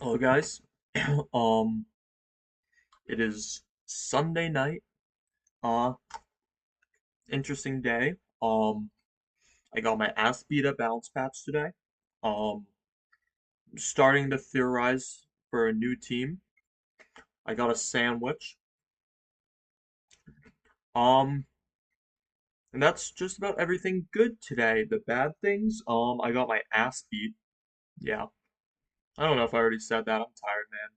Hello guys. Um, it is Sunday night. Uh, Interesting day. I got my ass beat at bounce patch today. Um, Starting to theorize for a new team. I got a sandwich. Um, and that's just about everything good today. The bad things, I got my ass beat. Yeah. I don't know if I already said that. I'm tired, man.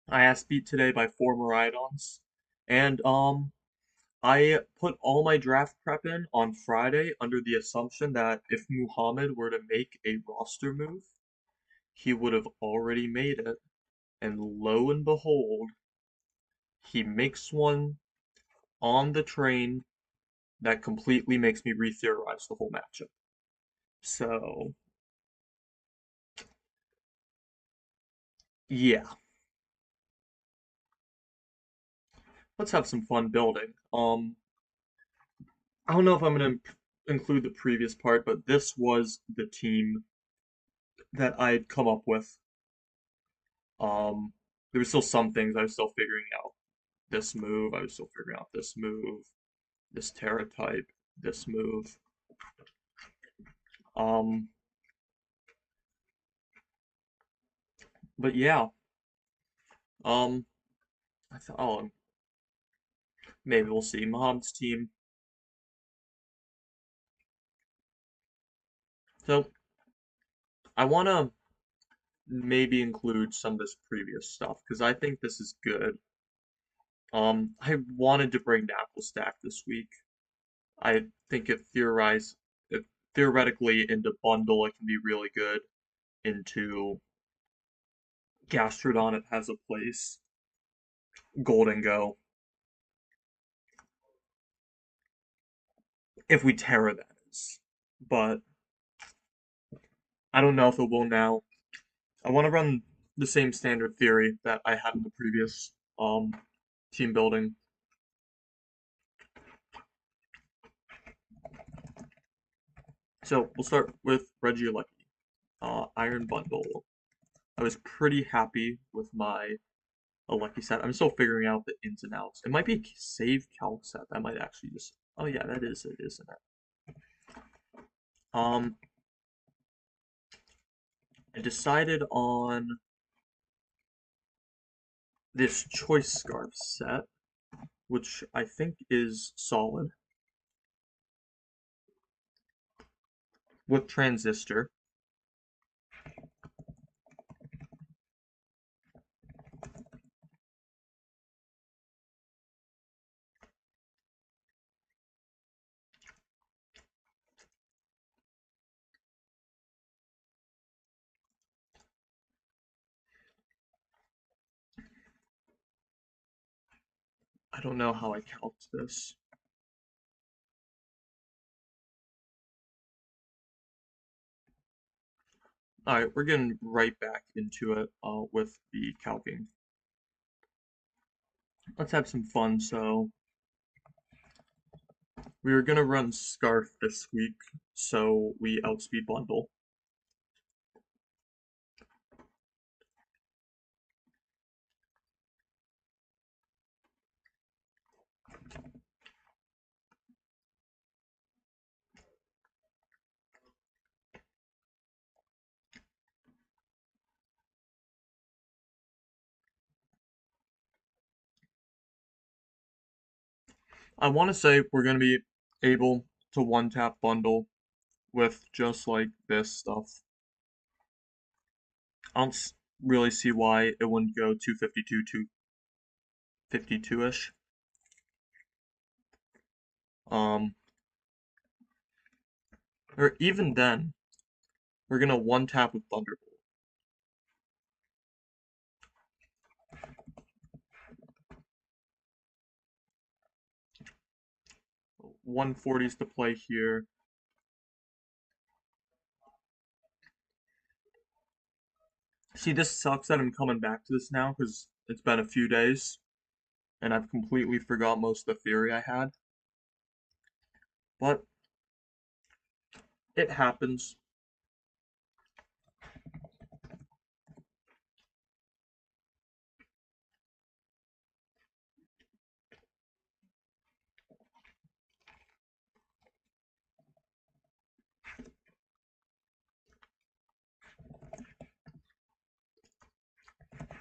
I ass beat today by four Miraidons. And I put all my draft prep in on Friday under the assumption that if Muhammad were to make a roster move, he would have already made it. And lo and behold, he makes one on the train that completely makes me re-theorize the whole matchup. So, yeah, let's have some fun building. I don't know if I'm gonna include the previous part, but this was the team that I'd come up with. Um, there were still some things I was still figuring out. This move, I was still figuring out this move, this Terra type, this move. Um, but yeah, um, I thought, oh, maybe we'll see. Muhammad's team. So I want to maybe include some of this previous stuff because I think this is good. I wanted to bring Knuckle Stack this week. I think it theoretically into bundle it can be really good. Into Gastrodon it has a place. Golden Go. If we Terra that is. But I don't know if it will now. I want to run the same standard theory that I had in the previous team building. So we'll start with Regieleki. Iron Bundle. I was pretty happy with my Alecki set. I'm still figuring out the ins and outs. It might be a save calc set. That might actually just. Oh yeah, that is it, isn't it? Um, I decided on this choice scarf set, which I think is solid with transistor. I don't know how I calced this. All right, we're getting right back into it with the calking. Let's have some fun. So we were gonna run Scarf this week, so we outspeed bundle. I want to say we're gonna be able to one tap bundle with just like this stuff. I don't really see why it wouldn't go 252, 252-ish. Um, or even then, we're gonna one tap with Thunderbolt. 140s to play here. See, this sucks that I'm coming back to this now because it's been a few days and I've completely forgot most of the theory I had. But it happens.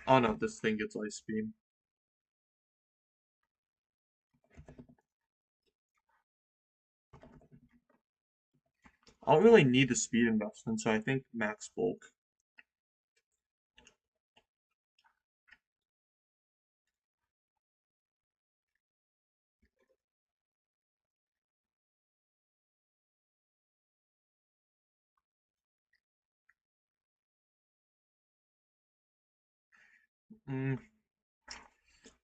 Oh no, this thing gets ice beam. I don't really need the speed investment, so I think max bulk. Mm,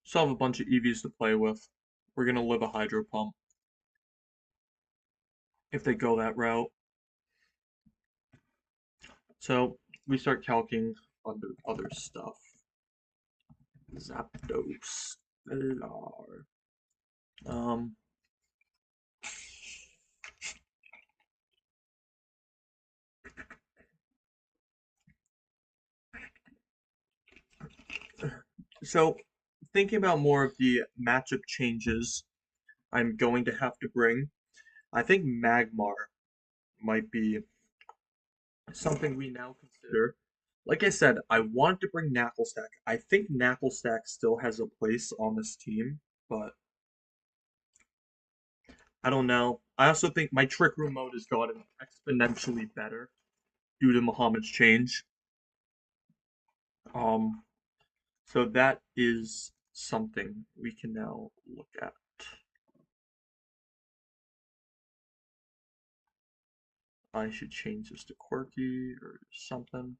still have a bunch of EVs to play with. We're gonna live a hydro pump if they go that route. So we start calcing under other stuff. Zapdos. Stellar. Um, so thinking about more of the matchup changes I'm going to have to bring, I think Magmar might be something we now consider. Like I said, I wanted to bring Knucklestack. I think Knucklestack still has a place on this team, but I don't know. I also think my Trick Room mode has gotten exponentially better due to Muhammad's change. Um, so that is something we can now look at. I should change this to Quirky or something.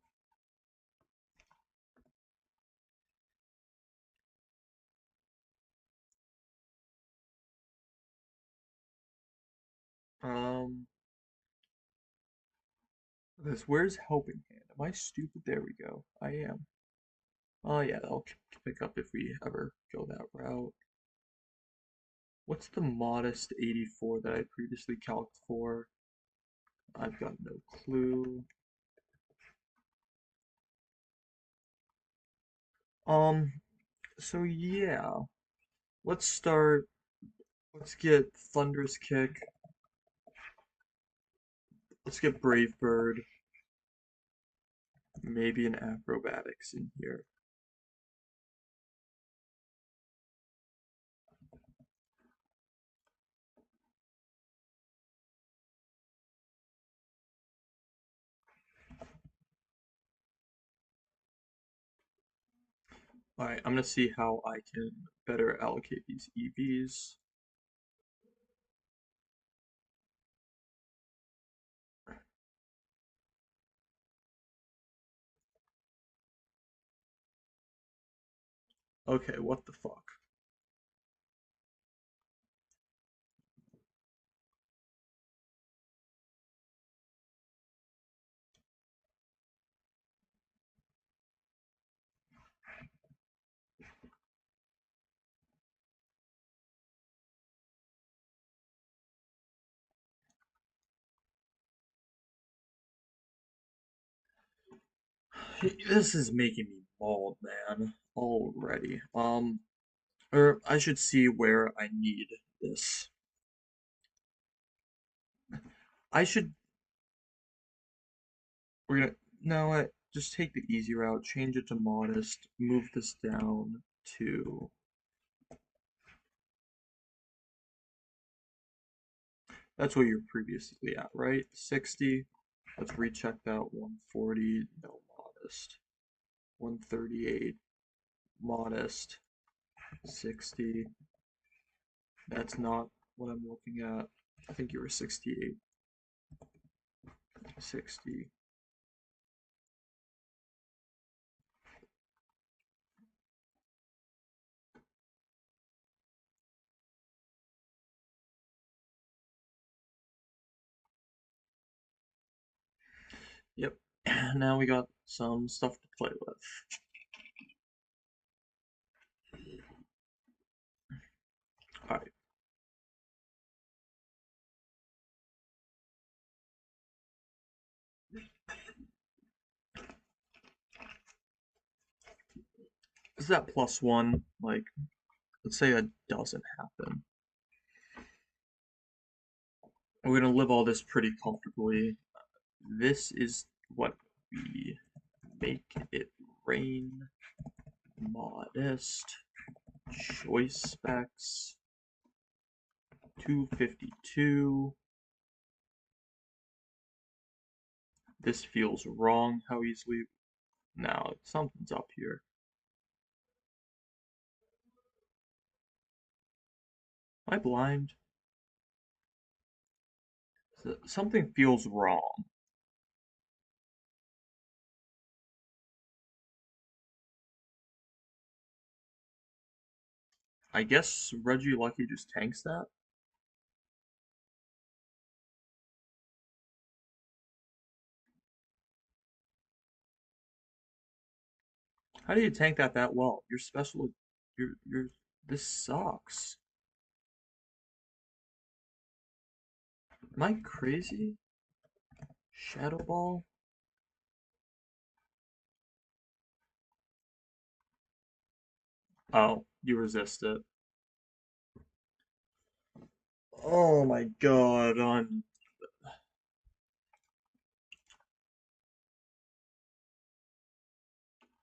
Um, where's Helping Hand? Am I stupid? There we go. I am. Oh yeah, that'll pick up if we ever go that route. What's the modest 84 that I previously calced for? I've got no clue. Um, so yeah, let's start. Let's get Thunderous Kick. Let's get Brave Bird. Maybe an Acrobatics in here. Alright, I'm gonna see how I can better allocate these EVs. Okay, what the fuck? This is making me bald, man. Already. Or I should see where I need this. I should. We're gonna. No, just take the easy route. Change it to modest. Move this down to. That's what you're previously at, right? 60. Let's recheck that. 140. No modest. 138. Modest. 60. That's not what I'm looking at. I think you were 68. 60. Yep. Now we got some stuff to play with. Alright. Is that +1? Like, let's say that doesn't happen. We're gonna live all this pretty comfortably. This is what we make it rain. modest choice specs 252. This feels wrong how easily. Now something's up here. Am I blind? Something feels wrong. I guess Reggie Lucky just tanks that. How do you tank that well? Your special, your. This sucks. Am I crazy? Shadow Ball? Oh, you resist it. Oh my god,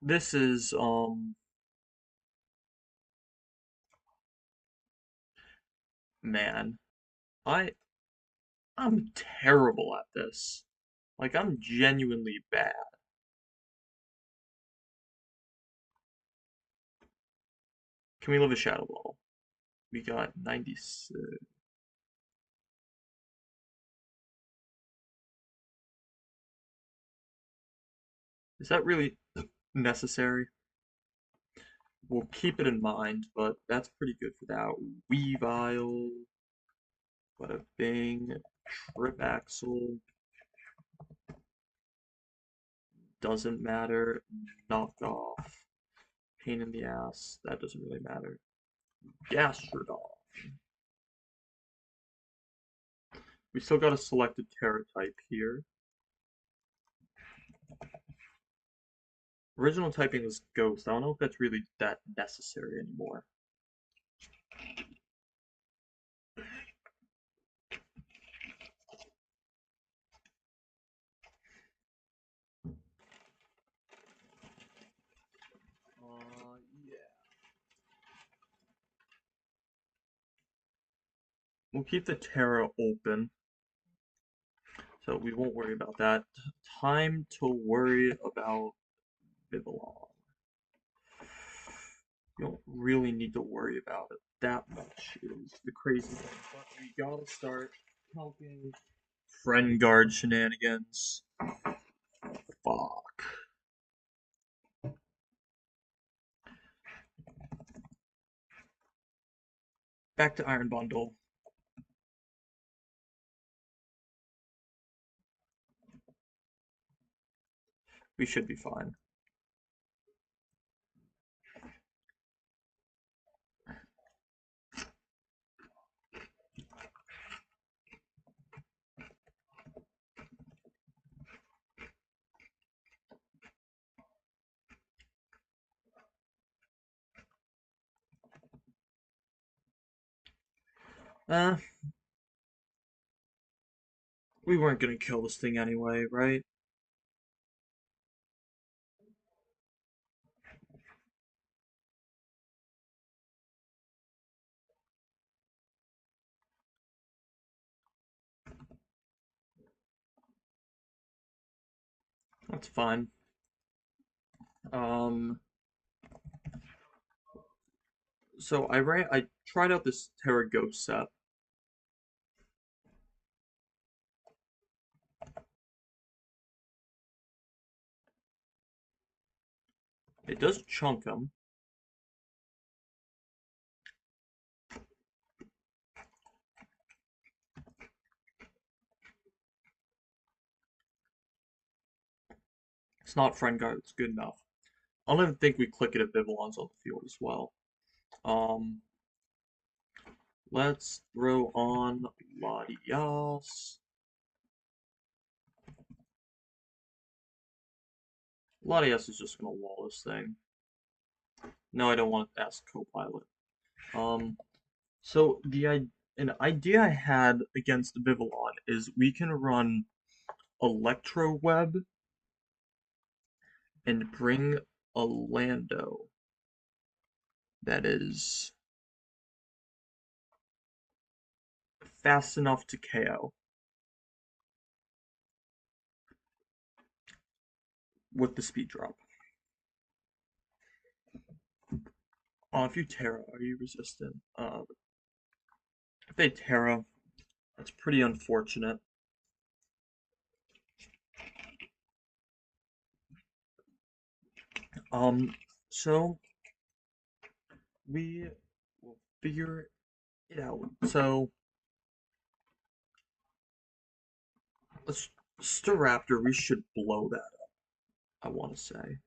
this is, man. I, I'm terrible at this. Like, I'm genuinely bad. Can we live a Shadow Ball? We got 96. Is that really necessary? We'll keep it in mind, but that's pretty good for that. Weavile, bada bing, trip axle, doesn't matter, knock off, pain in the ass, that doesn't really matter. Gastrodon. We still got a selected Terra type here. Original typing was Ghost. I don't know if that's really that necessary anymore. Yeah. We'll keep the Terra open, so we won't worry about that. Time to worry about Vivillon. You don't really need to worry about it that much is the crazy thing. But we gotta start helping friend guard shenanigans. Fuck. Back to Iron Bundle. We should be fine. Uh, we weren't gonna kill this thing anyway, right? That's fine. Um, so I tried out this Terra Ghost set. It does chunk them. It's not friend guard, it's good enough. I don't even think we click it if Vivillon's on the field as well. Um, let's throw on Latias. Latias is just gonna wall this thing. No, I don't want to ask Copilot. Um, so an idea I had against Vivillon is we can run Electro Web and bring a Lando. that is fast enough to KO with the speed drop. If you Terra, are you resistant? If they Terra, that's pretty unfortunate. Um, so we will figure it out. So let's Staraptor, we should blow that up, I want to say.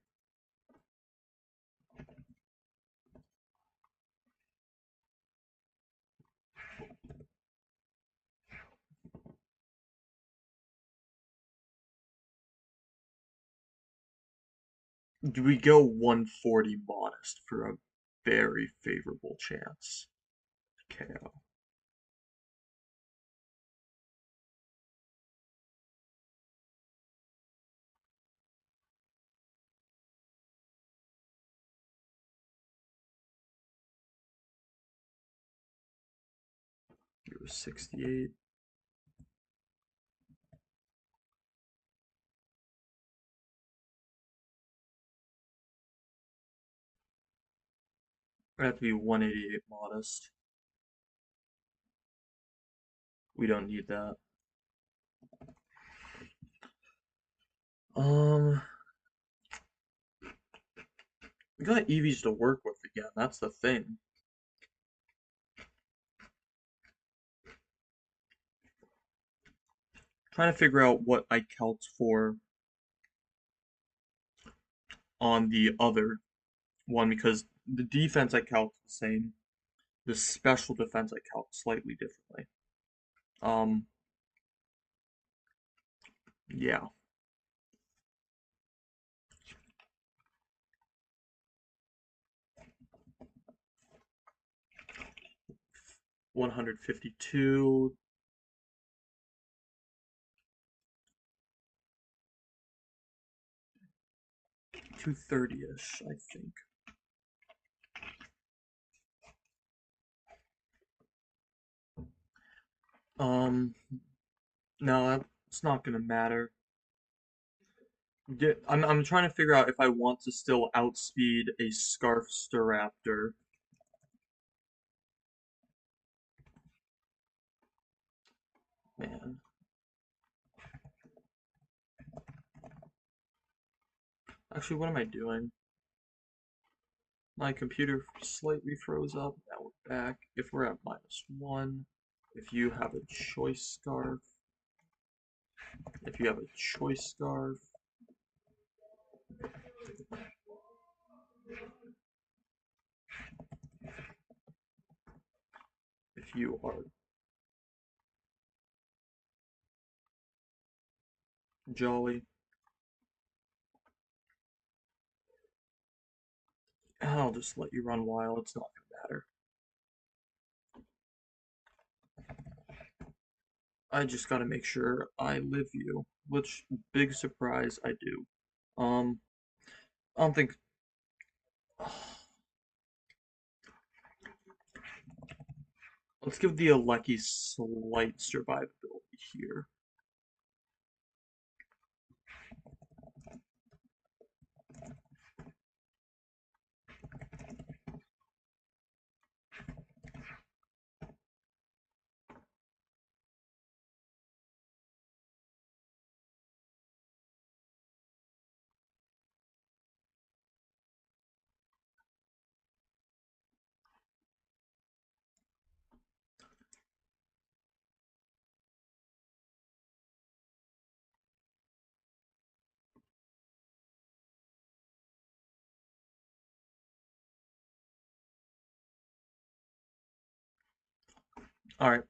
Do we go 140 modest for a very favorable chance? KO. It was 68. It have to be 188 modest. We don't need that. Um, we got EVs to work with again. That's the thing. Trying to figure out what I calc for on the other one because the defense I calc the same. The special defense I calc slightly differently. Um, yeah. 152, 230-ish, I think. Um, no, it's not gonna matter. I'm trying to figure out if I want to still outspeed a Scarf Staraptor. Man. Actually, what am I doing? My computer slightly froze up. Now we're back. If we're at -1, if you have a choice scarf, if you have a choice scarf, if you are jolly, I'll just let you run wild. It's not gonna matter. I just gotta make sure I live you, which big surprise I do. Um, I don't think. Let's give the Alecki slight survivability here. All right,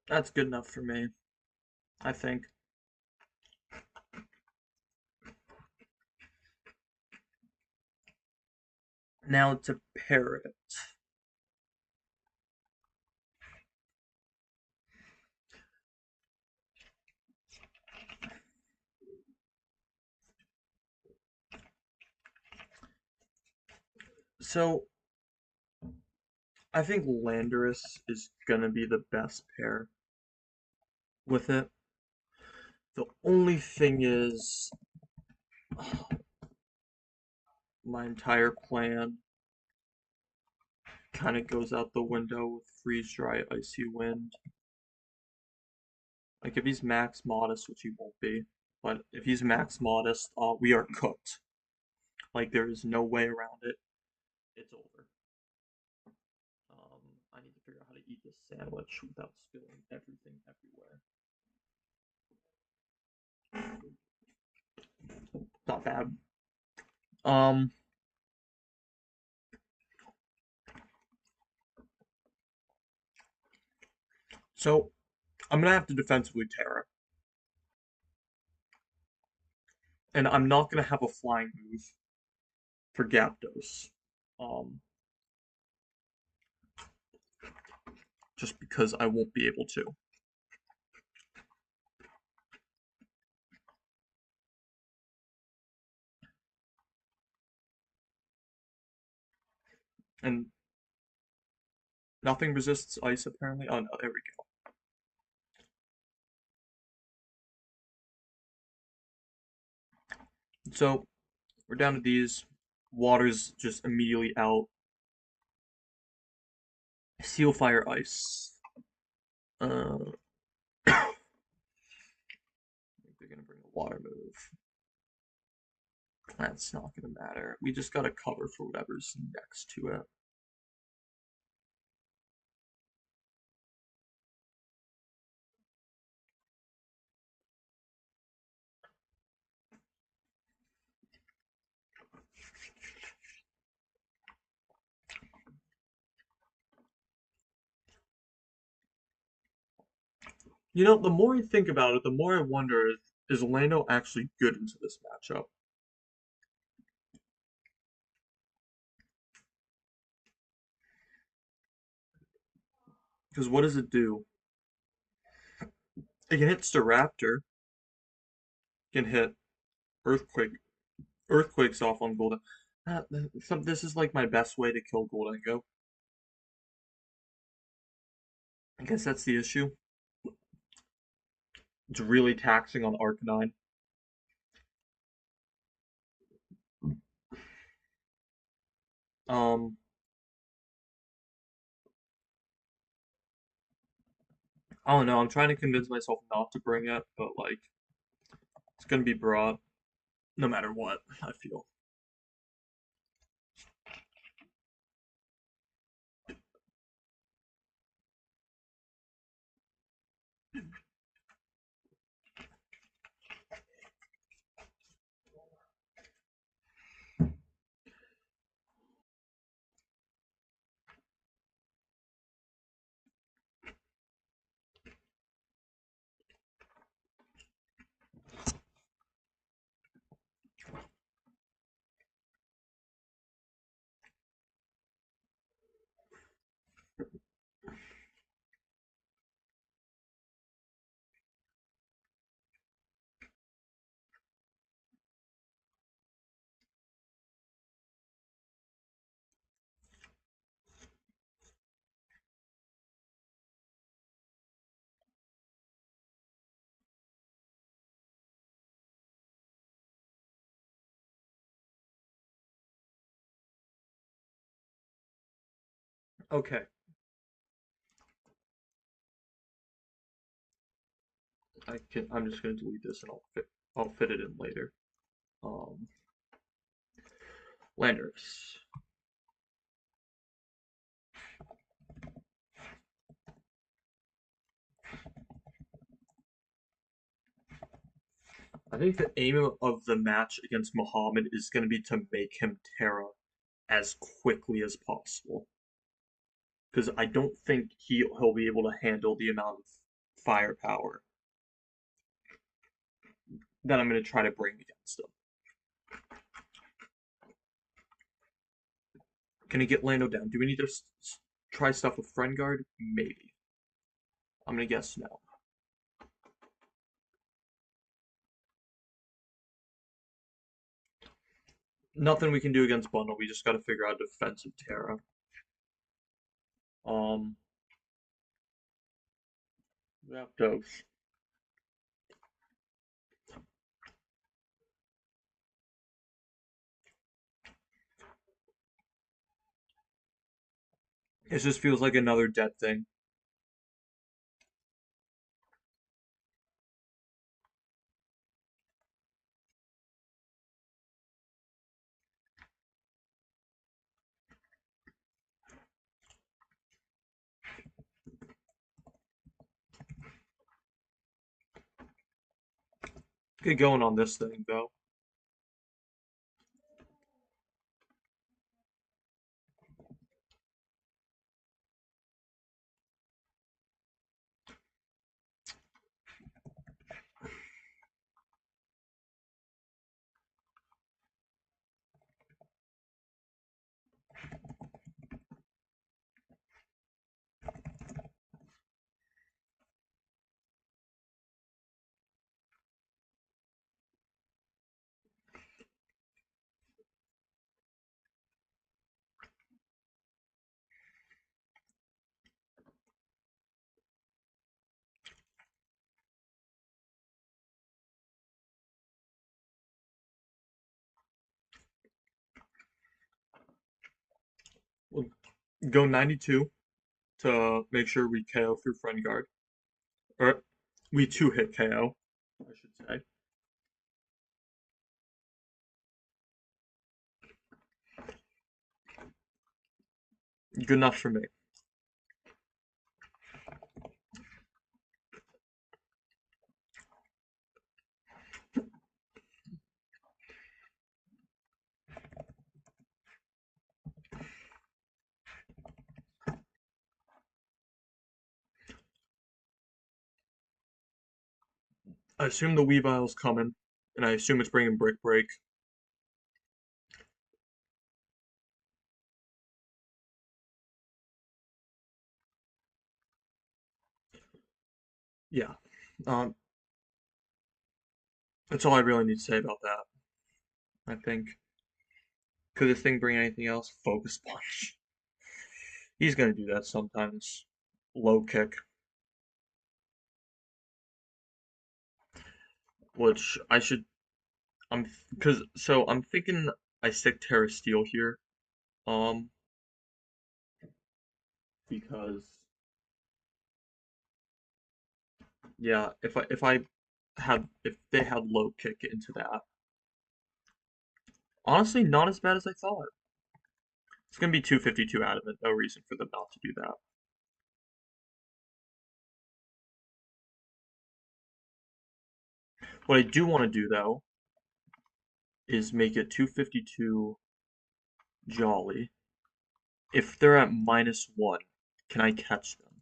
that's good enough for me, I think. Now to pair it. So I think Landorus is gonna be the best pair with it. The only thing is my entire plan kind of goes out the window with freeze dry icy wind. Like if he's max modest, which he won't be, but if he's max modest, we are cooked. Like there is no way around it. It's over. I need to figure out how to eat this sandwich without spilling everything everywhere. Not bad. Um, so I'm gonna have to defensively Terra, and I'm not gonna have a flying move for Gyaptos. Um, just because I won't be able to. And nothing resists ice apparently. Oh no, there we go. So we're down to these. Water's just immediately out. Seal fire ice. I think they're gonna bring a water move. That's not gonna matter. We just gotta cover for whatever's next to it. You know, the more I think about it, the more I wonder is Lando actually good into this matchup? Because what does it do? It can hit Staraptor, can hit Earthquake, Earthquake's off on Golden. This is like my best way to kill Goldengo. I guess that's the issue. It's really taxing on Arcanine. Um, I don't know. I'm trying to convince myself not to bring it, but like it's gonna be brought no matter what. I feel. Okay, I can. I'm just gonna delete this and I'll fit it in later. Um, Landers. I think the aim of the match against Muhammad is going to be to make him Terra as quickly as possible. Because I don't think he'll be able to handle the amount of firepower that I'm going to try to bring against him. Can he get Lando down? Do we need to try stuff with friend guard? Maybe. I'm gonna guess no. Nothing we can do against Bundle. We just gotta figure out defensive Terra. Um, Zapdos. It just feels like another dead thing. Get going on this thing though. We'll go 92 to make sure we KO through friend guard. Or we two hit KO, I should say. Good enough for me. I assume the Weavile's coming, and I assume it's bringing Brick Break. Yeah. Um, that's all I really need to say about that. I think. Could this thing bring anything else? Focus Punch. He's gonna do that sometimes. Low kick, which I should. I'm thinking I stick Terra Steel here. Um, because yeah, if they had low kick into that, honestly, not as bad as I thought. It's gonna be 252 adamant. No reason for them not to do that. What I do want to do though is make it 252 Jolly. If they're at -1, can I catch them?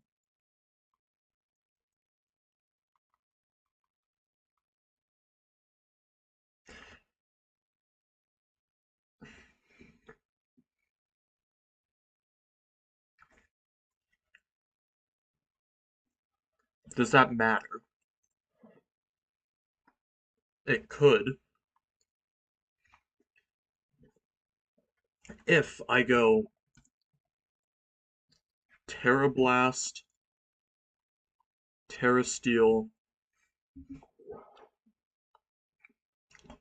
Does that matter? It could. If I go Terra Blast, Terra Steel,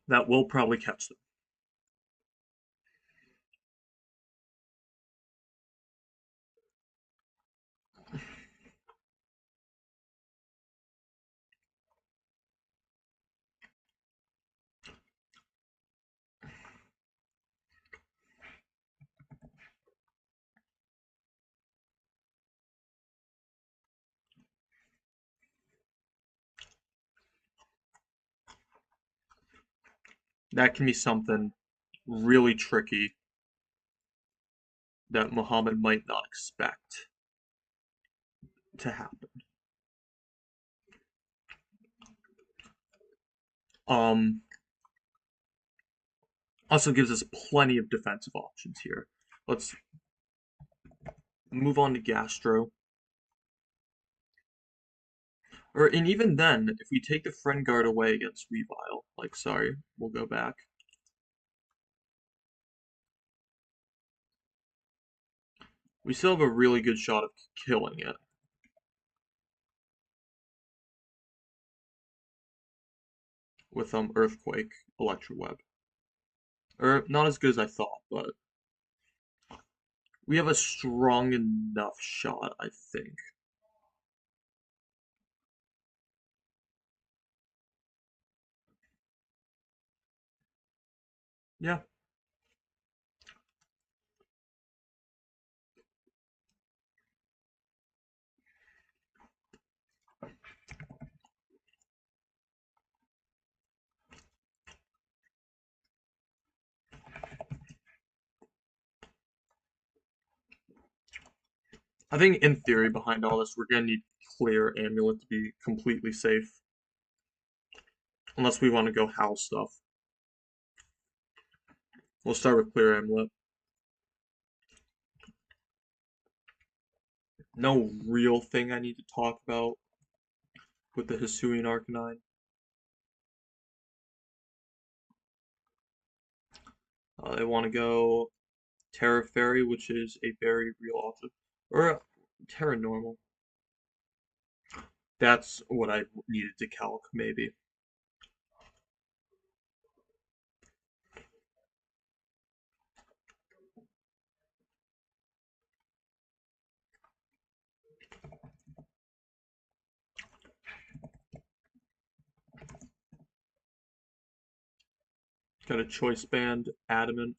that will probably catch them. That can be something really tricky that Muhammad might not expect to happen. Um, Also gives us plenty of defensive options here. Let's move on to Gastro. And even then, if we take the friend guard away against Weavile, like, sorry, we'll go back. We still have a really good shot of killing it. With Earthquake, Electroweb. Or not as good as I thought, but we have a strong enough shot, I think. Yeah. I think in theory behind all this, we're gonna need Clear Amulet to be completely safe. Unless we want to go house stuff. We'll start with Clear Amulet. No real thing I need to talk about with the Hisuian Arcanine. They want to go Terra Fairy, which is a very real option. Or Terra Normal. That's what I needed to calc, maybe. Got a Choice Band, Adamant,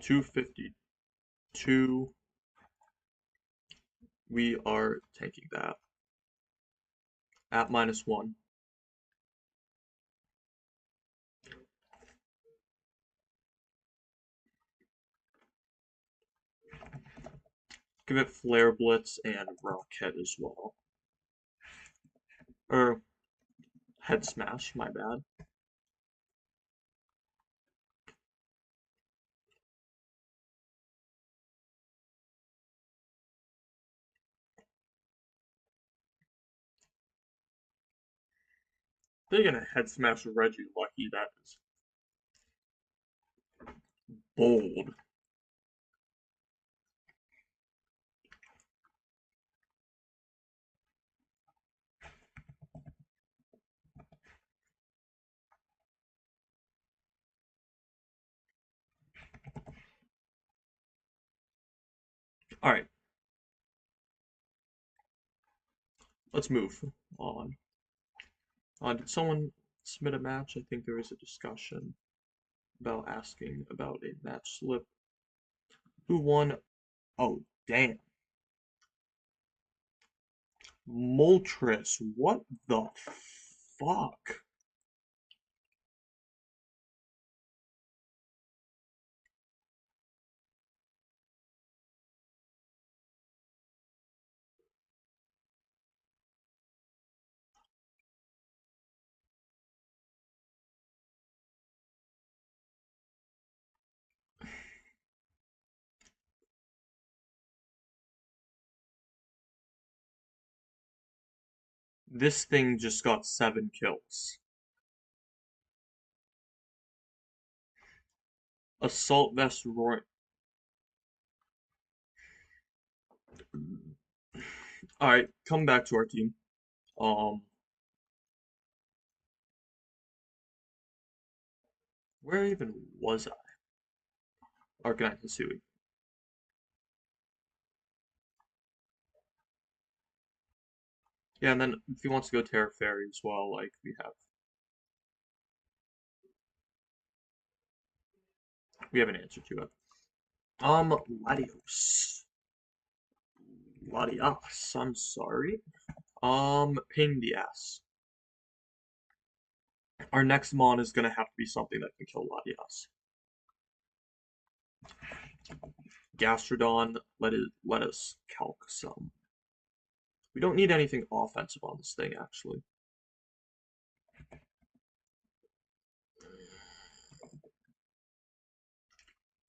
252. We are taking that at -1. Give it Flare Blitz and Rockhead as well. Or Head Smash, my bad. They're gonna Head Smash Reggie Lucky. That is bold. All right, let's move on. Did someone submit a match? I think there was a discussion about asking about a match slip. Who won? Oh, damn. Moltres, what the fuck? This thing just got 7 kills. Assault Vest Roy. Alright, come back to our team. Um, where even was I? Arcanine Hisui. Yeah, and then if he wants to go Terra Fairy as well, like we have an answer to it. Latios. Latias, I'm sorry. Pain in the ass. Our next mon is gonna have to be something that can kill Latias. Gastrodon, let us calc some. We don't need anything offensive on this thing, actually.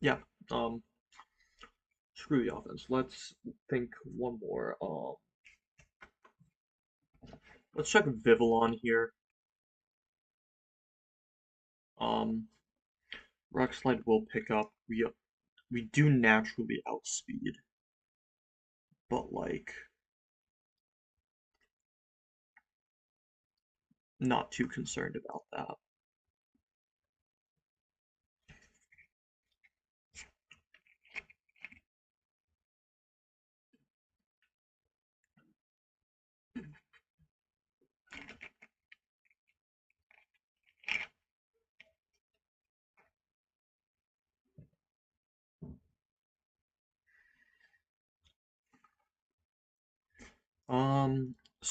Yeah, screw the offense. Let's think one more. Let's check Vivillon here. Um, Rock Slide will pick up. We do naturally outspeed, but like not too concerned about that.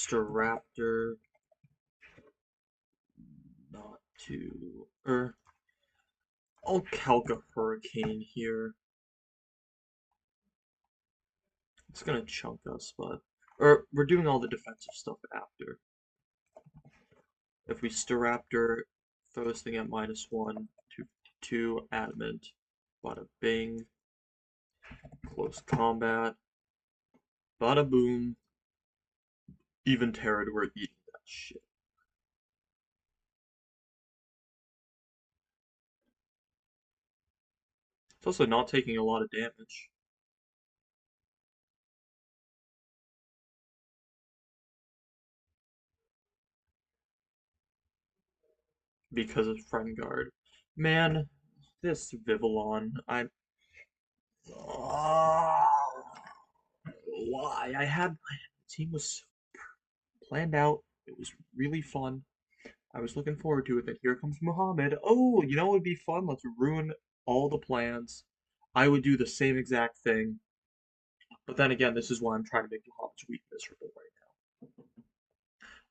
Staraptor, not too. I'll calc a Hurricane here. It's gonna chunk us, but we're doing all the defensive stuff after. If we Staraptor, throw this thing at -1, 2, adamant, bada bing, close combat, bada boom, even Terror, we're eating that shit. It's also not taking a lot of damage because of Friend Guard. Man, this Vivillon, why? My team was planned out. It was really fun. I was looking forward to it. Then here comes Muhammad. Oh, you know what would be fun? Let's ruin all the plans. I would do the same exact thing. But then again, this is why I'm trying to make Muhammad's week miserable right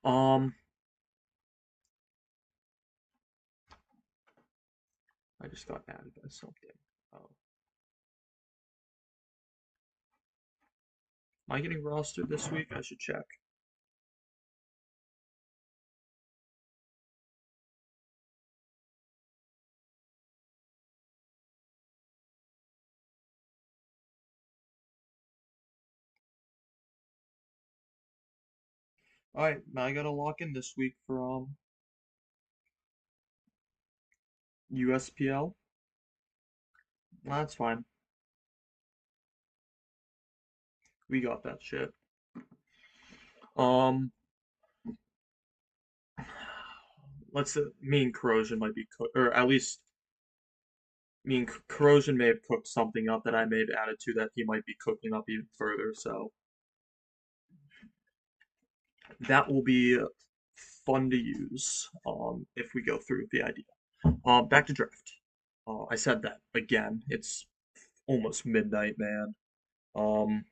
now. I just got added by something. Oh. Am I getting rostered this week? I should check. Alright, now I gotta lock in this week for USPL. That's fine. We got that shit. Um, let's me and Corrosion might be cook, or at least me and Corrosion may have cooked something up that I may have added to that he might be cooking up even further. So that will be fun to use if we go through with the idea. Back to draft. I said that again. It's almost midnight, man. Um,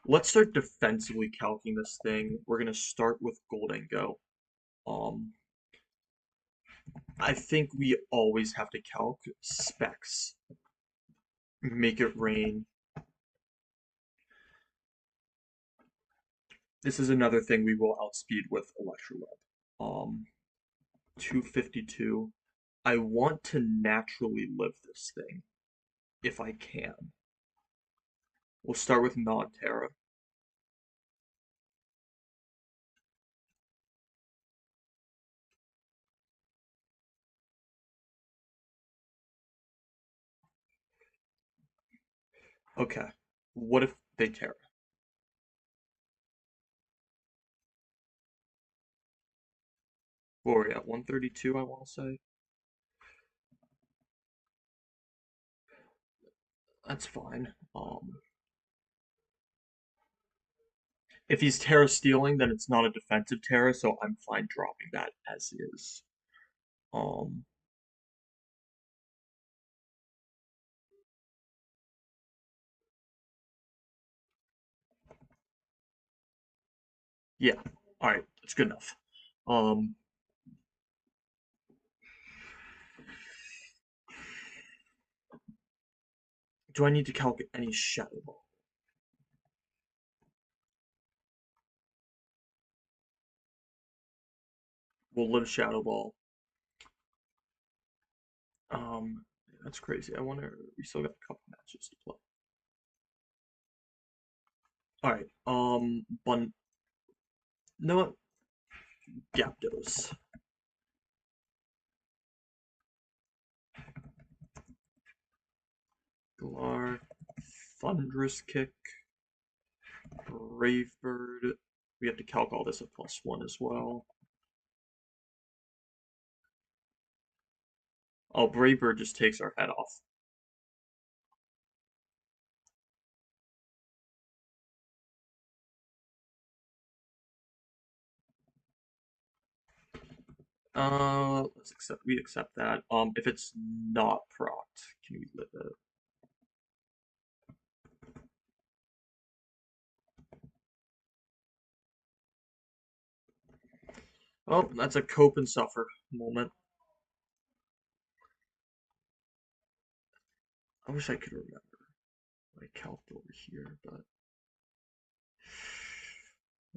let's start defensively calcing this thing. We're gonna start with Golden Go. Um, I think we always have to calc specs. Make it rain. This is another thing we will outspeed with Electroweb. 252. I want to naturally live this thing if I can. We'll start with non-Terra. Okay. What if they Terra? Where are we at? 132, I want to say. That's fine. If he's Terra stealing, then it's not a defensive Terra, so I'm fine dropping that as is. Um, yeah. All right, that's good enough. Um, do I need to calculate any Shadow Ball? We'll live Shadow Ball. Um, that's crazy. I wonder. We still got a couple matches to play. Alright, bun, no, what? Gyaptos. Galar, Thunderous Kick, Brave Bird. We have to calc all this at +1 as well. Oh, Brave Bird just takes our head off. We accept that. If it's not procced, can we live it? Oh, that's a cope and suffer moment. I wish I could remember what I calced over here, but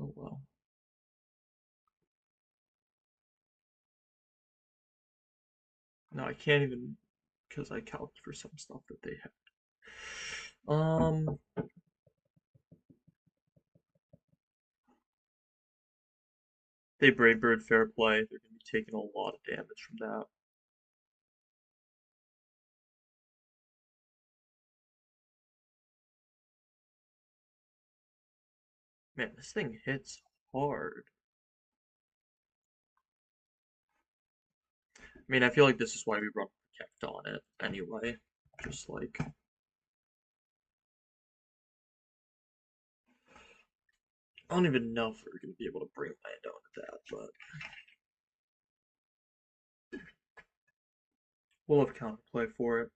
oh well. No, I can't even because I calced for some stuff that they had. They Brave Bird fair play. They're gonna be taking a lot of damage from that. Man, this thing hits hard. I mean, I feel like this is why we run Protect on it anyway. Just like I don't even know if we're gonna be able to bring land onto that, but we'll have counterplay for it.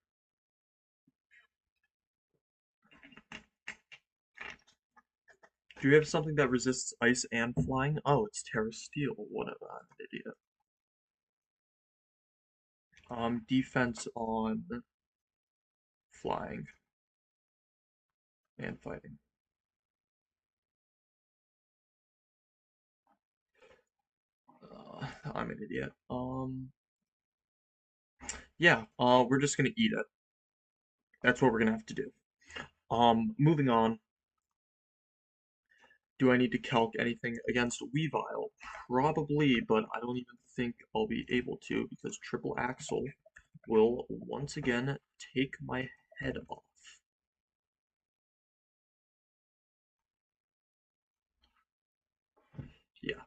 Do you have something that resists ice and flying? Oh, it's Terra Steel. What am I, an idiot? Defense on flying and fighting. I'm an idiot. Yeah. We're just gonna eat it. That's what we're gonna have to do. Moving on. Do I need to calc anything against Weavile? Probably, but I don't even think I'll be able to because Triple Axle will once again take my head off. Yeah.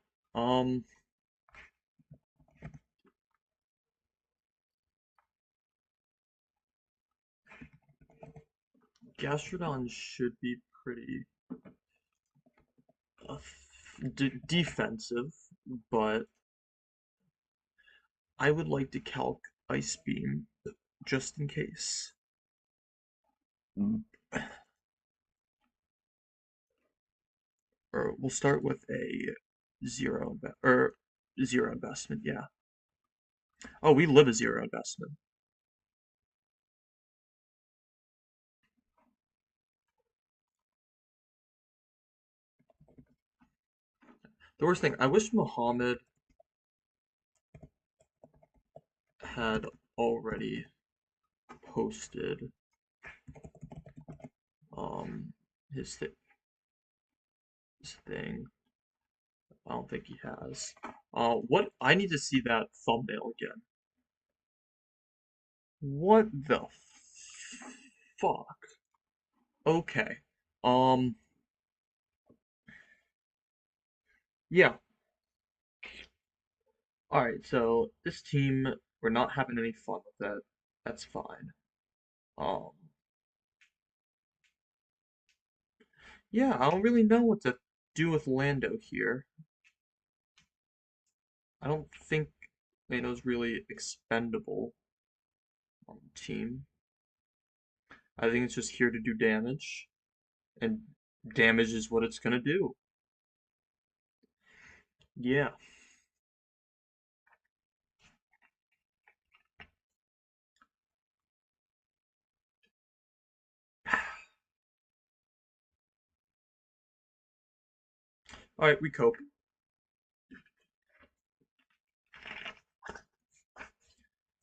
Gastrodon should be pretty uh, defensive, but I would like to calc Ice Beam just in case. Or we'll start with a zero investment, yeah. Oh, we live a zero investment. The worst thing, I wish Muhammad had already posted um his, th his thing. I don't think he has. What? I need to see that thumbnail again. What the fuck? Okay. Um, yeah. Alright, so this team, we're not having any fun with it. That's fine. Um, yeah, I don't really know what to do with Lando here. I don't think Lando's really expendable on the team. I think it's just here to do damage, and damage is what it's gonna do. Yeah. Alright, we cope.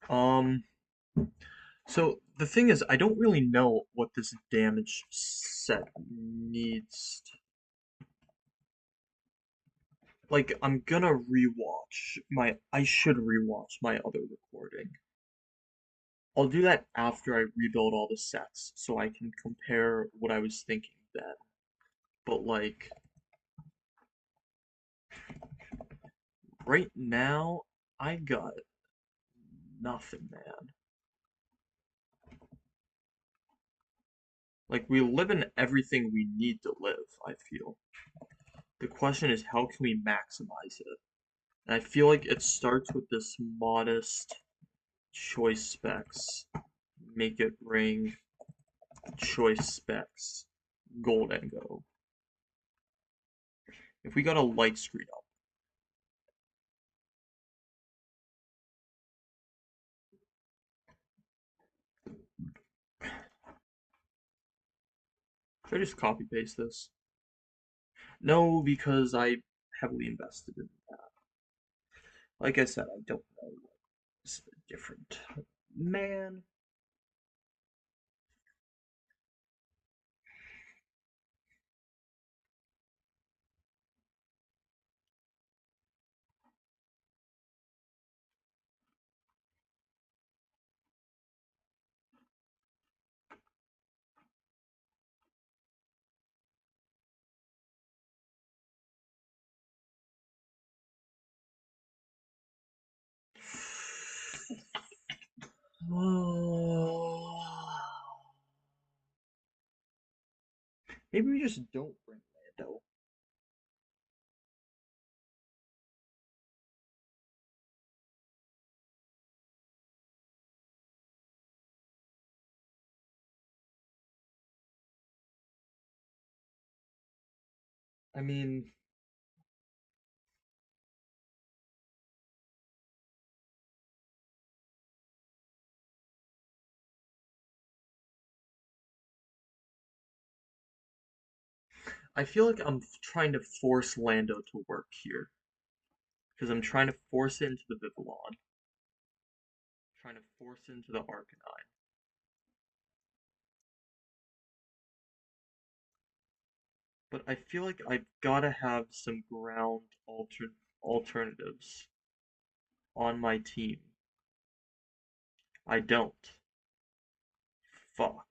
Um, so the thing is, I don't really know what this damage set needs. like I'm gonna I should rewatch my other recording. I'll do that after I rebuild all the sets so I can compare what I was thinking then. But like right now, I got nothing, man. Like we live in everything we need to live, I feel. The question is how can we maximize it? And I feel like it starts with this modest choice specs. Make it ring, choice specs, gold and go. If we got a light screen up, should I just copy paste this? No, because I heavily invested in that. Like I said, I don't know what's different. Man, maybe we just don't bring Lando. I mean, I feel like I'm trying to force Lando to work here because I'm trying to force it into the Vivillon, trying to force it into the Arcanine. But I feel like I've gotta have some ground alternatives on my team. I don't. Fuck.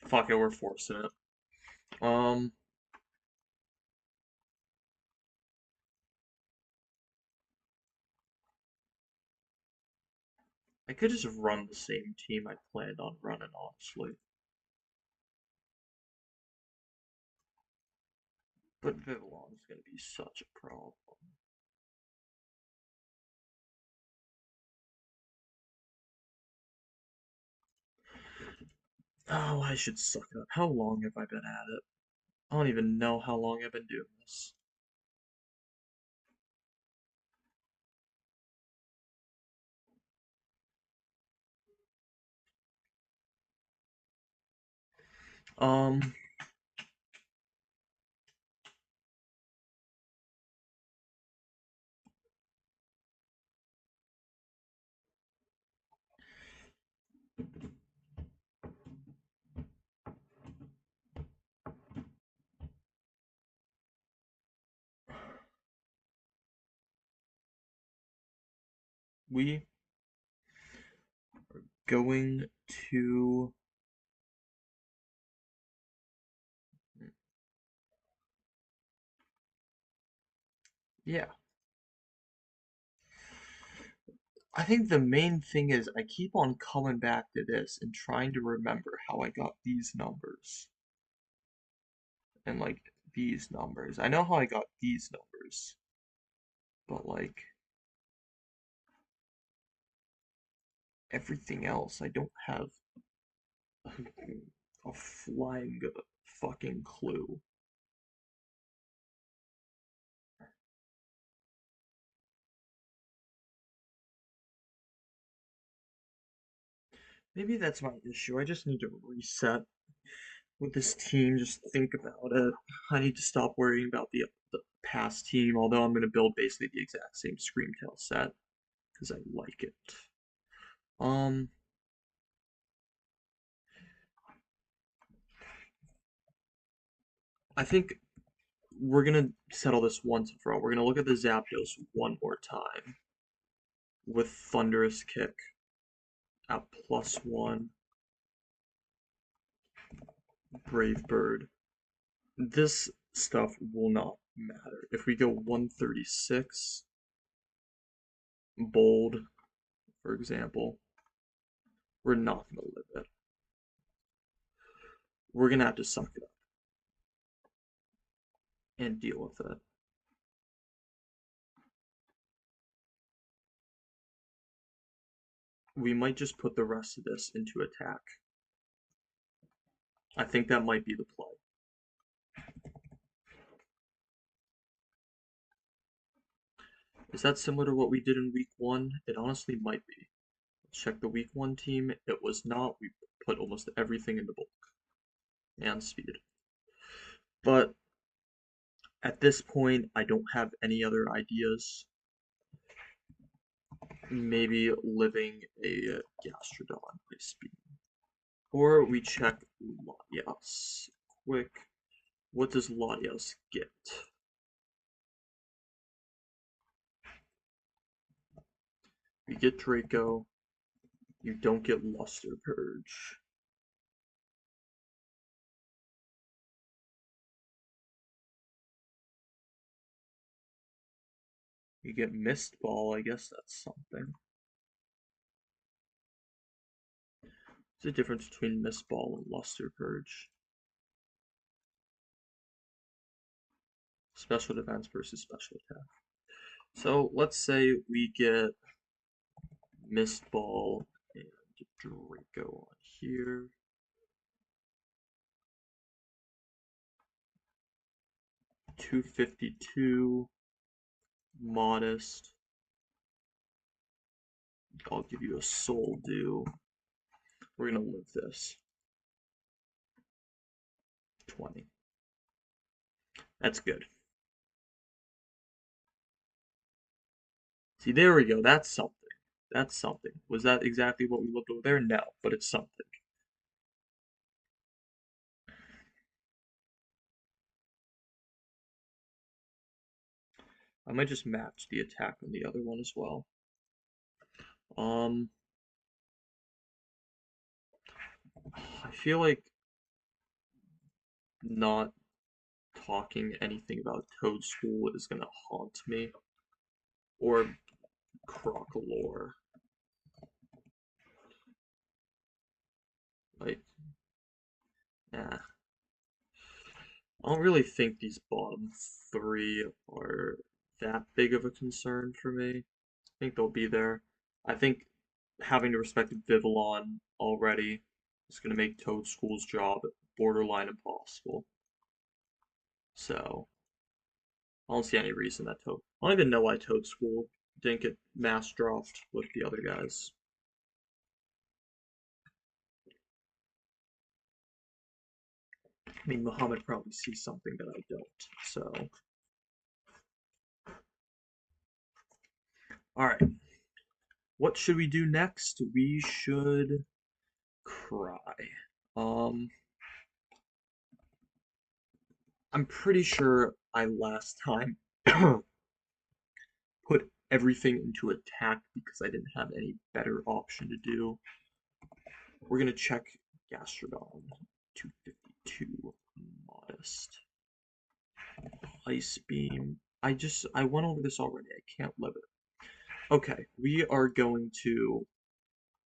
Fuck it, we're forcing it. Um, I could just run the same team I planned on running, honestly. But Vivillon's gonna be such a problem. Oh, I should suck it up. How long have I been at it? I don't even know how long I've been doing this. Um, we are going to. Yeah, I think the main thing is I keep on coming back to this and trying to remember how I got these numbers and like these numbers. I know how I got these numbers, but like everything else, I don't have a flying fucking clue. Maybe that's my issue. I just need to reset with this team. Just think about it. I need to stop worrying about the past team. Although I'm gonna build basically the exact same Screamtail set because I like it. Um, I think we're gonna settle this once and for all. We're gonna look at the Zapdos one more time with Thunderous Kick at +1, Brave Bird. This stuff will not matter. If we go 136, Bold, for example, we're not gonna live it. We're gonna have to suck it up and deal with it. We might just put the rest of this into attack. I think that might be the play. Is that similar to what we did in week 1? It honestly might be. Let's check the week 1 team. It was not. We put almost everything into bulk and speed. But at this point, I don't have any other ideas. Maybe living a Gastrodon by speed. Or we check Latias. Quick. What does Latias get? You get Draco. You don't get Luster Purge. You get Mist Ball. I guess that's something. What's the difference between Mist Ball and Luster Purge? Special defense versus special attack. So let's say we get Mist Ball and Draco on here. 252, Modest. I'll give you a Soul Dew. We're gonna live this. 20. That's good. See, there we go. That's something. That's something. Was that exactly what we looked over there? No, but it's something. I might just match the attack on the other one as well. Um, I feel like not talking anything about Toad School is gonna haunt me. Or Crocolore. Like, nah. I don't really think these bottom 3 are that big of a concern for me. I think they'll be there. I think having to respect Vivillon already is going to make Toad School's job borderline impossible. So, I don't see any reason that Toad. I don't even know why Toad School didn't get mass dropped with the other guys. I mean, Muhammad probably sees something that I don't. So, alright. What should we do next? We should cry. Um, I'm pretty sure I last time put everything into attack because I didn't have any better option to do. We're gonna check Gastrodon. 252 Modest. Ice Beam. I went over this already. I can't live it. Okay, we are going to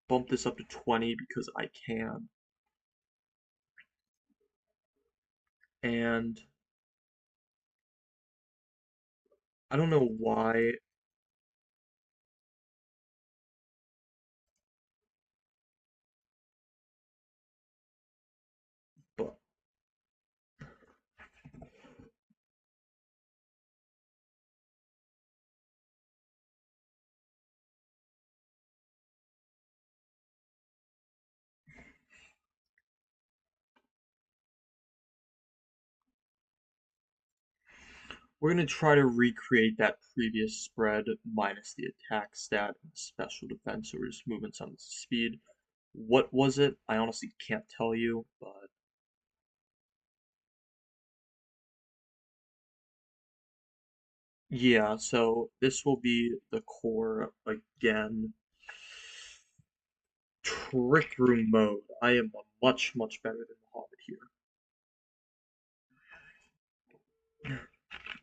bump this up to 20 because I can. And I don't know why, but we're going to try to recreate that previous spread minus the attack stat and special defense, so we're just moving some speed. What was it? I honestly can't tell you, but Yeah, so this will be the core again. Trick room mode. I am much, much better than Muhammad here.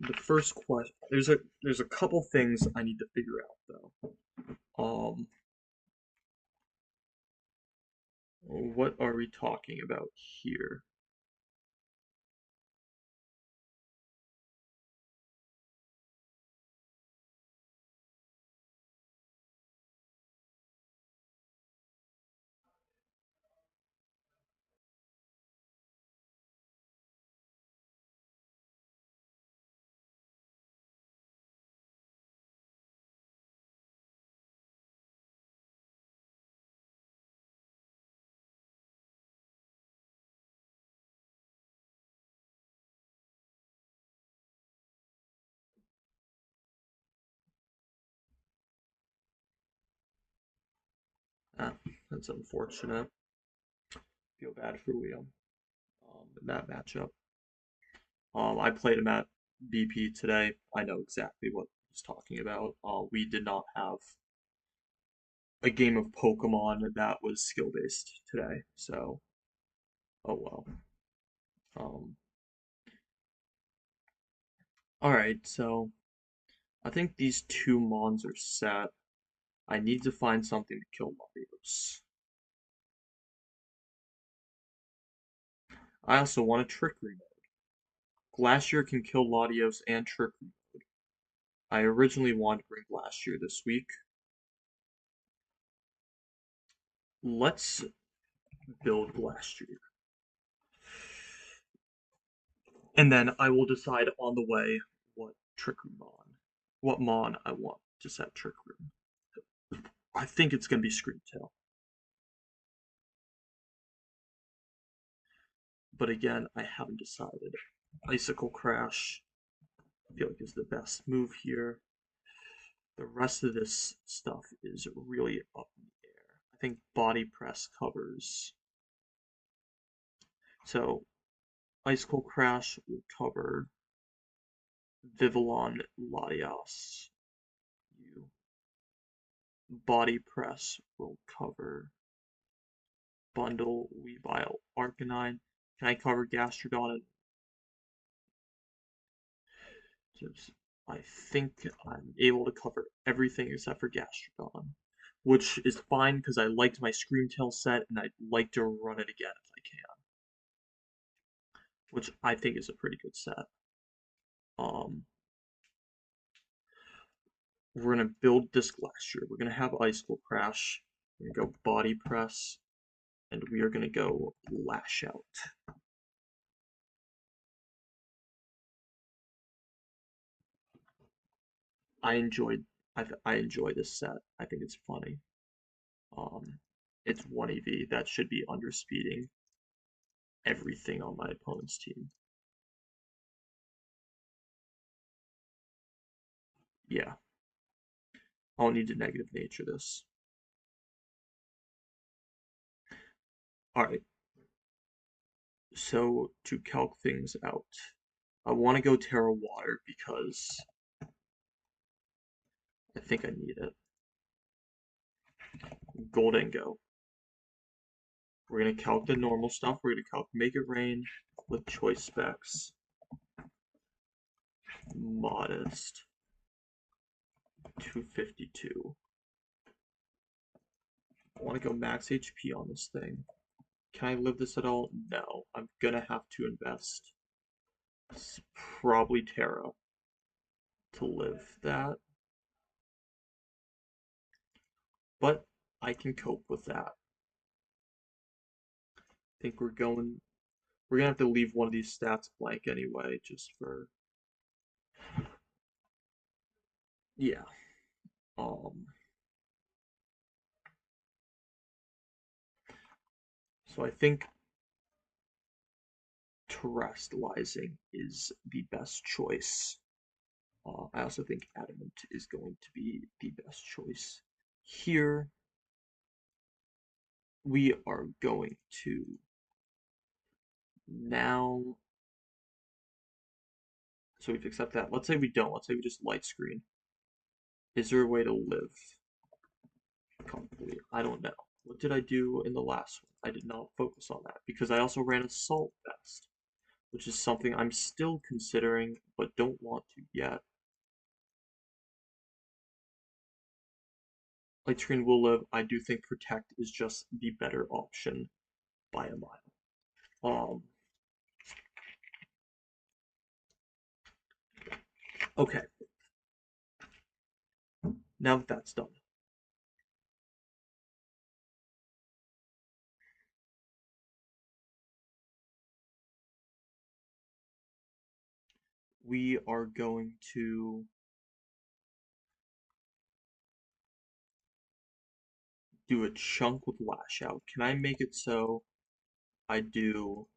The first question, there's a couple things I need to figure out though. What are we talking about here? Ah, that's unfortunate. Feel bad for Liam in that matchup. I played him at BP today. I know exactly what he's talking about. We did not have a game of Pokemon that was skill based today, so oh well. Um, all right, so I think these two mons are set. I need to find something to kill Latios. I also want a Trickery mode. Glacier can kill Latios and Trickery mode. I originally wanted to bring Glacier this week. Let's build Glacier. And then I will decide on the way what Trickery Mon, what Mon I want to set Trick Room. I think it's going to be Screamtail. But again, I haven't decided. Icicle Crash, I feel like is the best move here. The rest of this stuff is really up in the air. I think Body Press covers. So Icicle Crash will cover Vivillon Latias. You. Body Press will cover Bundle Weavile Arcanine. Can I cover Gastrodon and Tips? I think I'm able to cover everything except for Gastrodon, which is fine because I liked my Screamtail set and I'd like to run it again if I can, which I think is a pretty good set. Um, we're gonna build this Glacier. We're gonna have Icicle Crash. We're gonna go Body Press, and we are gonna go Lash Out. I enjoyed. I enjoy this set. I think it's funny. Um, it's 1 EV that should be underspeeding everything on my opponent's team. Yeah, I'll need to negative nature this. Alright, so to calc things out, I want to go Terra Water because I think I need it. Goldengo. We're going to calc the normal stuff. We're going to calc Make It Rain with choice specs. Modest. 252. I want to go max HP on this thing. Can I live this at all? No. I'm gonna have to invest. It's probably Terra to live that, but I can cope with that. I think we're gonna have to leave one of these stats blank anyway, just for, yeah. Um, so I think terrestrializing is the best choice. I also think adamant is going to be the best choice. Here, we are going to now So we've accepted that. Let's say we don't. Let's say we just light screen. Is there a way to live comfortably? I don't know. What did I do in the last one? I did not focus on that because I also ran assault vest, which is something I'm still considering but don't want to yet. Light screen will live. I do think protect is just the better option by a mile. Okay, now that that's done, we are going to do a chunk with lash out. Can I make it so I do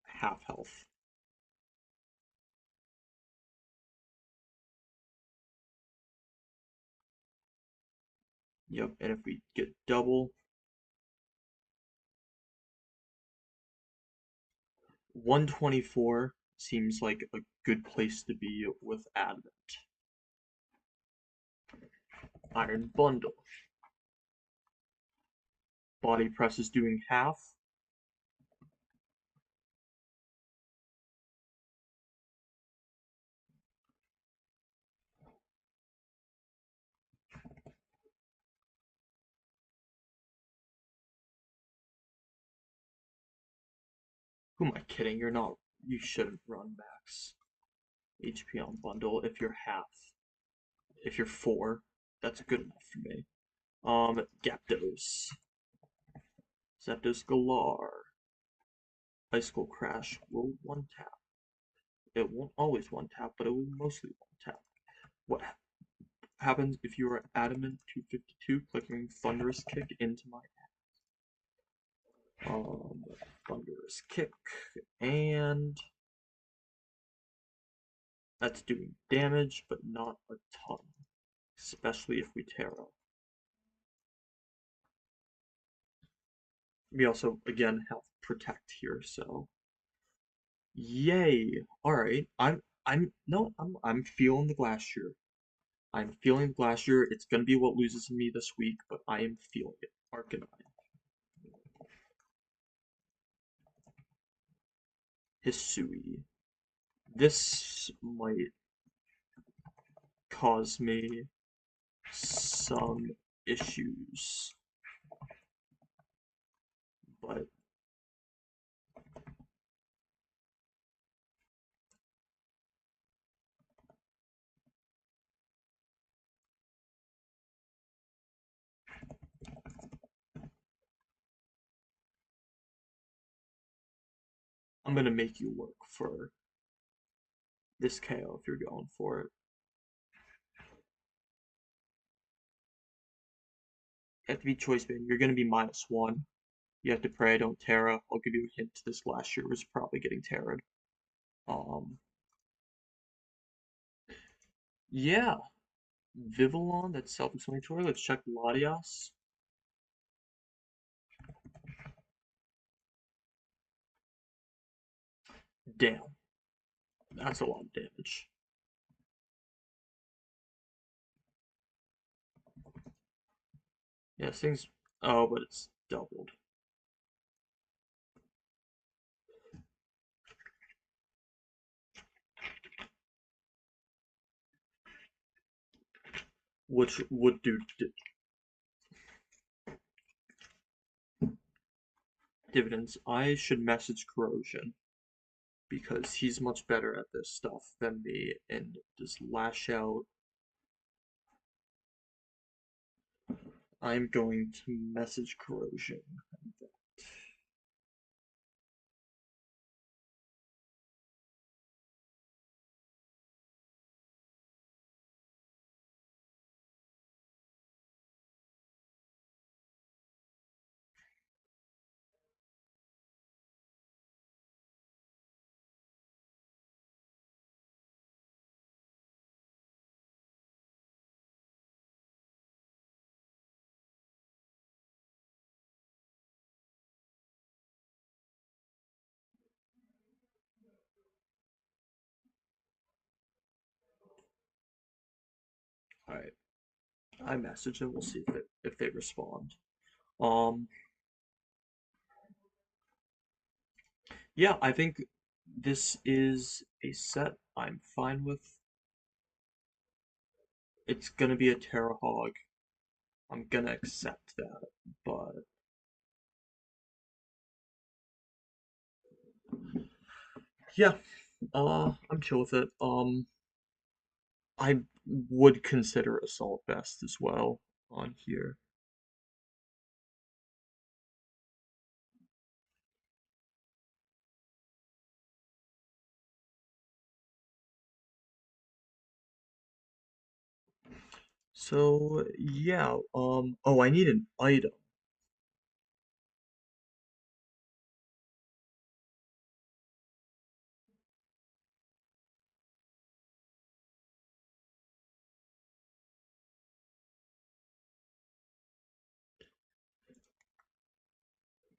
half health? Yep, and if we get double, 124 seems like a good place to be with adamant. Iron bundle. Body press is doing half. Who am I kidding? You're not. You shouldn't run max HP on bundle if you're half. If you're 4, that's good enough for me. Gapdos. Zapdos Galar. Icicle Crash will one tap. It won't always one tap, but it will mostly one tap. What happens if you are adamant 252 clicking Thunderous Kick into my Thunderous Kick, and that's doing damage, but not a ton, especially if we Terra. We also, again, have Protect here, so yay! All right, I'm feeling the Glacier. I'm feeling the Glacier. It's gonna be what loses me this week, but I am feeling it. Arcanine. Hisui. This might cause me some issues, but I'm gonna make you work for this KO if you're going for it. You have to be choice bait. You're gonna be -1. You have to pray I don't Terra. I'll give you a hint. This last year was probably getting Terra'd. Um, yeah, Vivillon. That's self-explanatory. Let's check Latias. Damn, that's a lot of damage. Yeah, this thing's. Oh, but it's doubled. Which would do dividends. I should message Corrosion because he's much better at this stuff than me and just lash out. I'm going to message Corrosion. All right, I message them. We'll see if they respond. Um, yeah, I think this is a set I'm fine with. It's gonna be a Terra Hog. I'm gonna accept that, but yeah, I'm chill with it. I would consider Assault Vest as well on here. So yeah, oh, I need an item.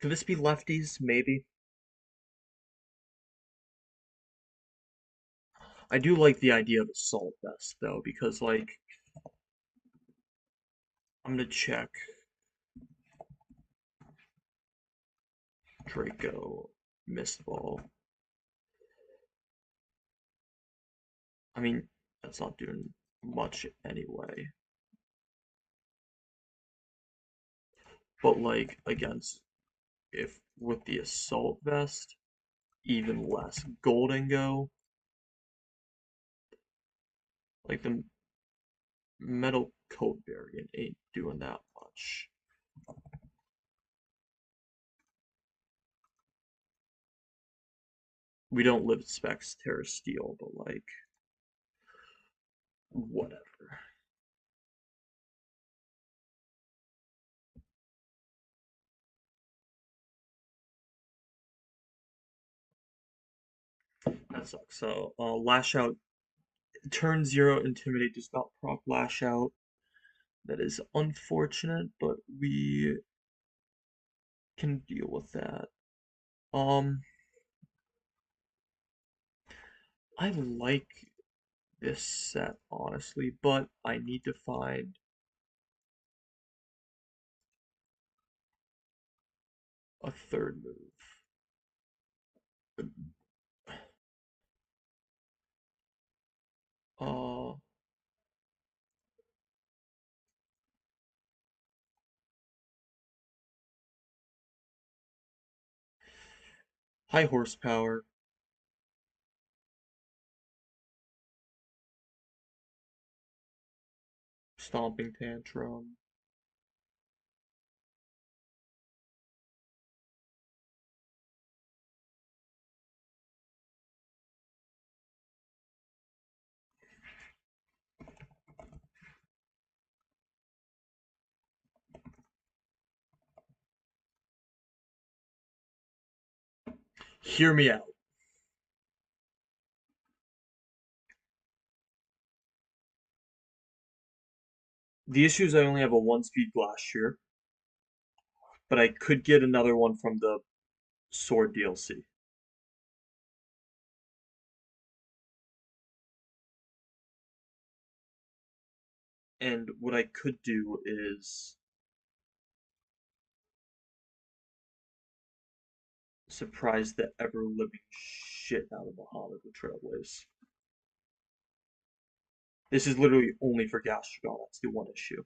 Could this be lefties? Maybe. I do like the idea of Assault Vest though, because like I'm gonna check Draco, Mist Ball. I mean, that's not doing much anyway. But like against if with the Assault Vest, even less. Golden Go, like the Metal Coat variant ain't doing that much. We don't live specs Terra Steel, but like whatever. That sucks. So Lash Out turn 0 Intimidate does not proc Lash Out. That is unfortunate, but we can deal with that. Um, I like this set honestly, but I need to find a third move. Uh, High horsepower, stomping tantrum. Hear me out. The issue is I only have a one speed Glacier, but I could get another one from the Sword DLC. And what I could do is surprise the ever living shit out of Muhammad with Trailblaze. This is literally only for Gastrogon. That's the one issue.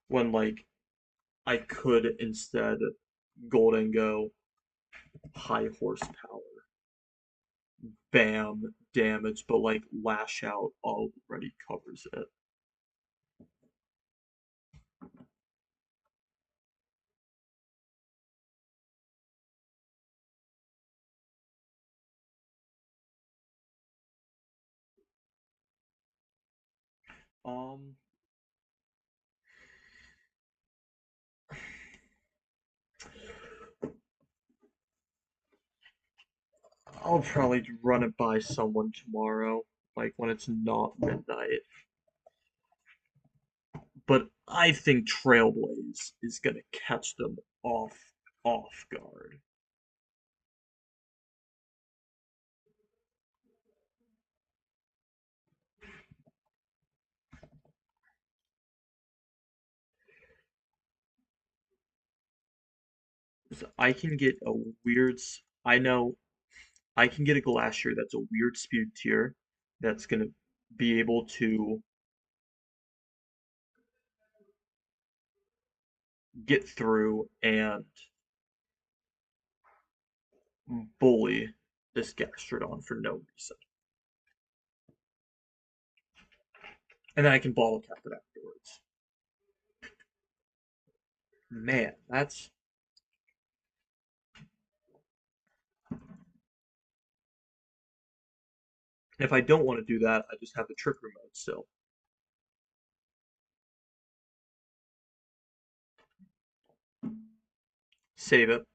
When like I could instead Golden Go high horsepower, bam, damage, but like Lash Out already covers it. Um, I'll probably run it by someone tomorrow, like when it's not midnight. But I think Trailblaze is gonna catch them off guard. So I can get a I know I can get a glacier that's a weird speed tier that's gonna be able to get through and bully this Gastrodon for no reason. And then I can bottle cap it afterwards. Man, that's if I don't want to do that, I just have the trick remote still. Save it.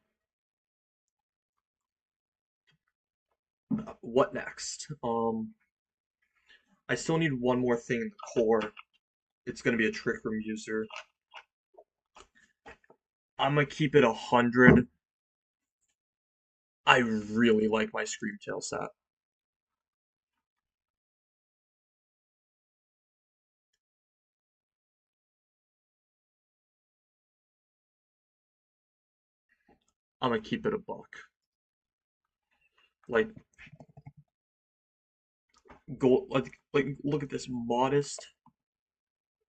What next? I still need one more thing in the core. It's gonna be a trick room user. I'm gonna keep it 100. I really like my Screamtail set. I'm gonna keep it a buck. Like go like look at this modest.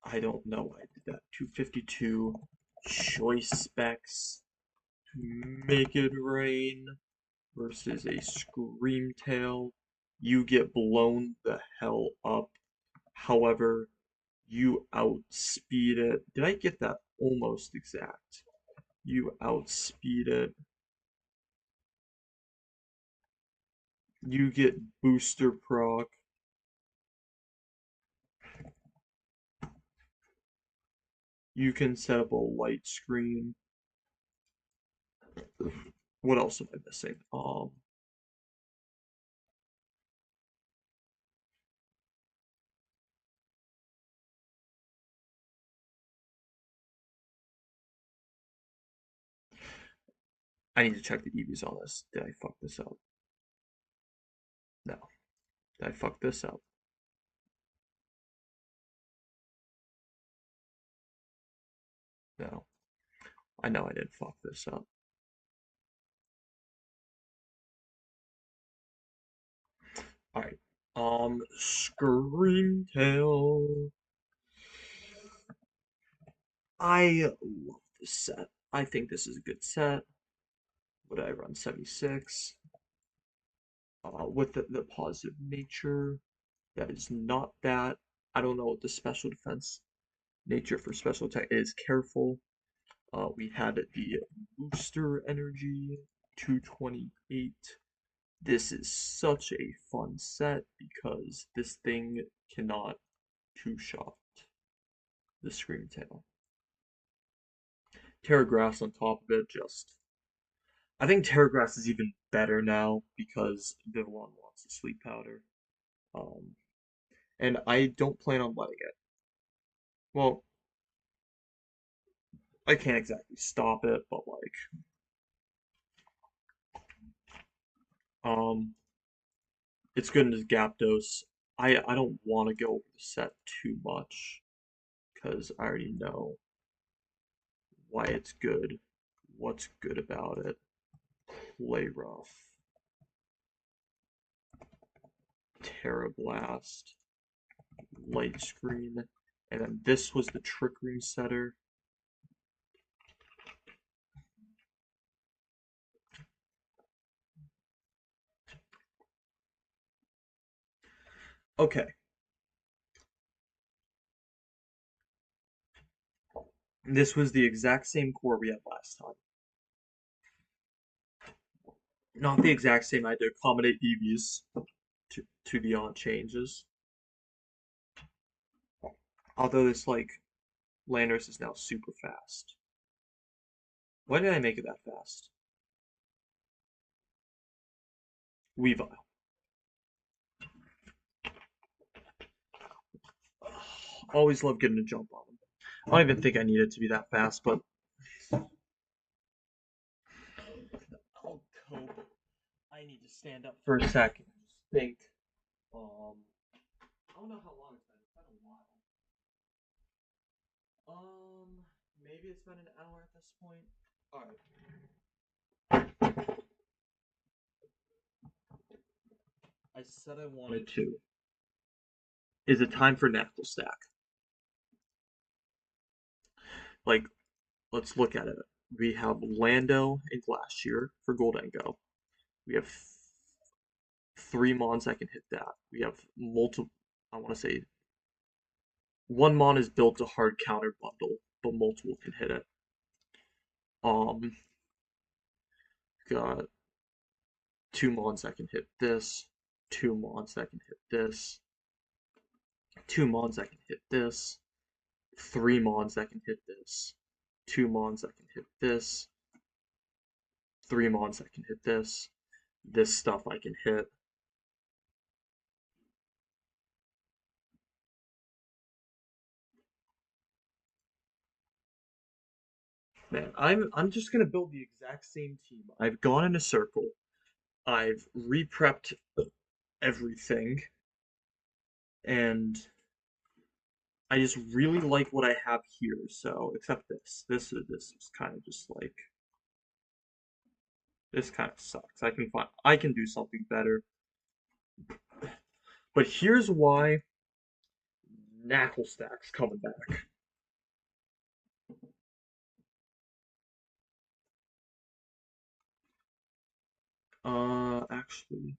I don't know why I did that. 252 choice specs. Make it rain versus a Screamtail. You get blown the hell up. However, you outspeed it. Did I get that almost exact? You outspeed it. You get booster proc. You can set up a light screen. What else am I missing? I need to check the EVs on this. Did I fuck this up? No. Did I fuck this up? No. I know I didn't fuck this up. Alright. Screamtail. I love this set. I think this is a good set. Would I run 76? With the positive nature, that is not that. I don't know what the special defense nature for special attack is. Careful. We had the booster energy, 228. This is such a fun set because this thing cannot two-shot the Screamtail. Terragrass on top of it, just. I think Terragrass is even better now because Vivillon wants the sleep powder. Um, and I don't plan on letting it. Well, I can't exactly stop it, but like, um, it's good in his gap dose. I don't want to go over the set too much because I already know why it's good, what's good about it. Play rough, Terra Blast, light screen, and then this was the trick room setter. Okay, this was the exact same core we had last time. Not the exact same. I had to accommodate EVs to the on changes. Although this like Landers is now super fast. Why did I make it that fast? Weavile. Always love getting a jump on him. I don't even think I need it to be that fast, but I'll cope. I need to stand up for a second. Just think. I don't know how long it's been. It's been a while. Maybe it's been an hour at this point. All right. I said I wanted to. Is it time for Knuckle Stack? Like, let's look at it. We have Lando and Glacier for Goldengo. We have three Mons that can hit that. We have multiple, I want to say, one Mon is built to hard counter bundle, but multiple can hit it. Um, got two Mons that can hit this, two Mons that can hit this, two Mons that can hit this, three Mons that can hit this, two Mons that can hit this, three Mons that can hit this. This stuff I can hit. Man, I'm just gonna build the exact same team. I've gone in a circle. I've re-prepped everything, and I just really like what I have here. So, except this. This is kind of just like this kind of sucks. I can do something better. But here's why Knuckle Stack's coming back. Actually,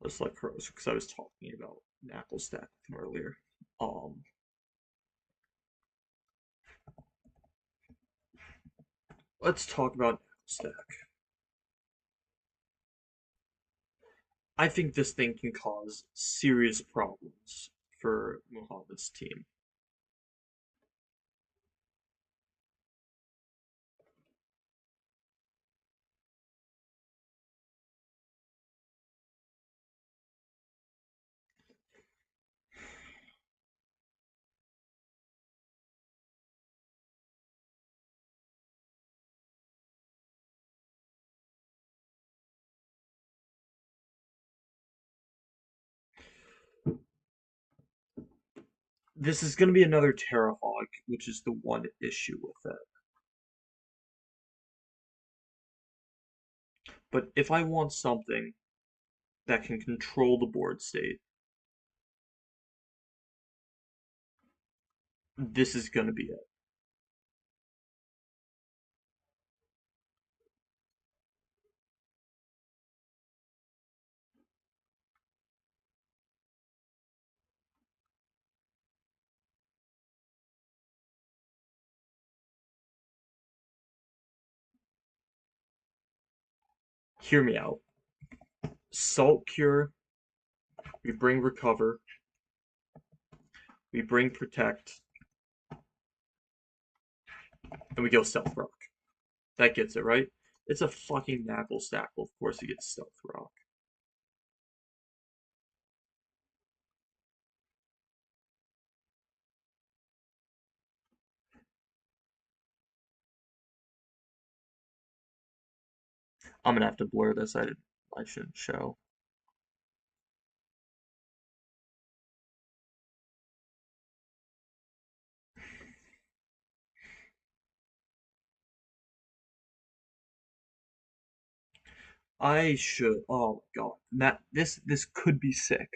let's let Crows because I was talking about Knuckle Stack earlier. Um, let's talk about Knuckle Stack. I think this thing can cause serious problems for Muhammad's team. This is going to be another Terra Hog, which is the one issue with it. But if I want something that can control the board state, this is going to be it. Hear me out. Salt Cure, we bring Recover, we bring Protect, and we go Stealth Rock. That gets it, right? It's a fucking Knuckle Stack. Well, of course, it gets Stealth Rock. I'm gonna have to blur this. I shouldn't show. I should. Oh my god, that this could be sick.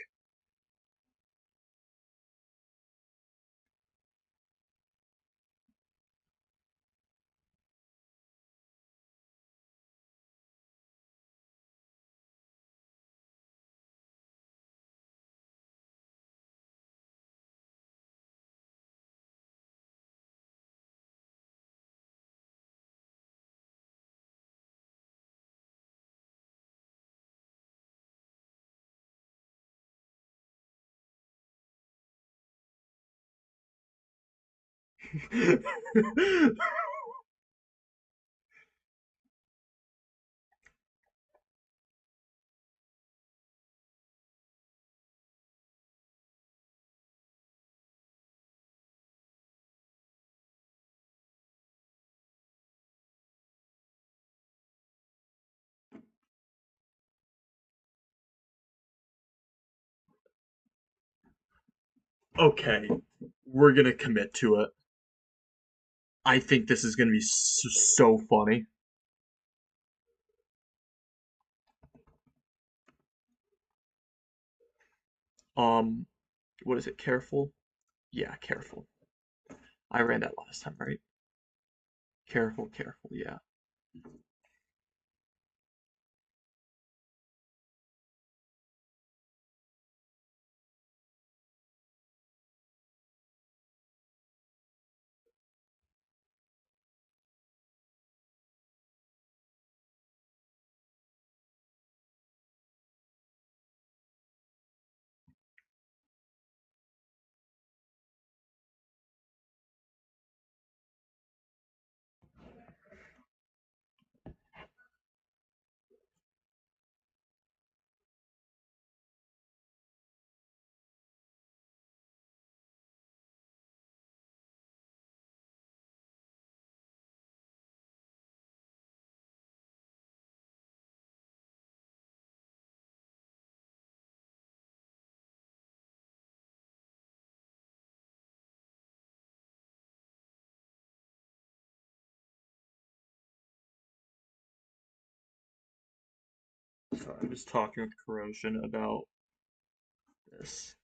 Okay, we're gonna commit to it. I think this is gonna be so funny. Um, what is it? Careful? Yeah, careful. I ran that last time, right? Careful, careful. Yeah. So I'm just talking with Corrosion about this.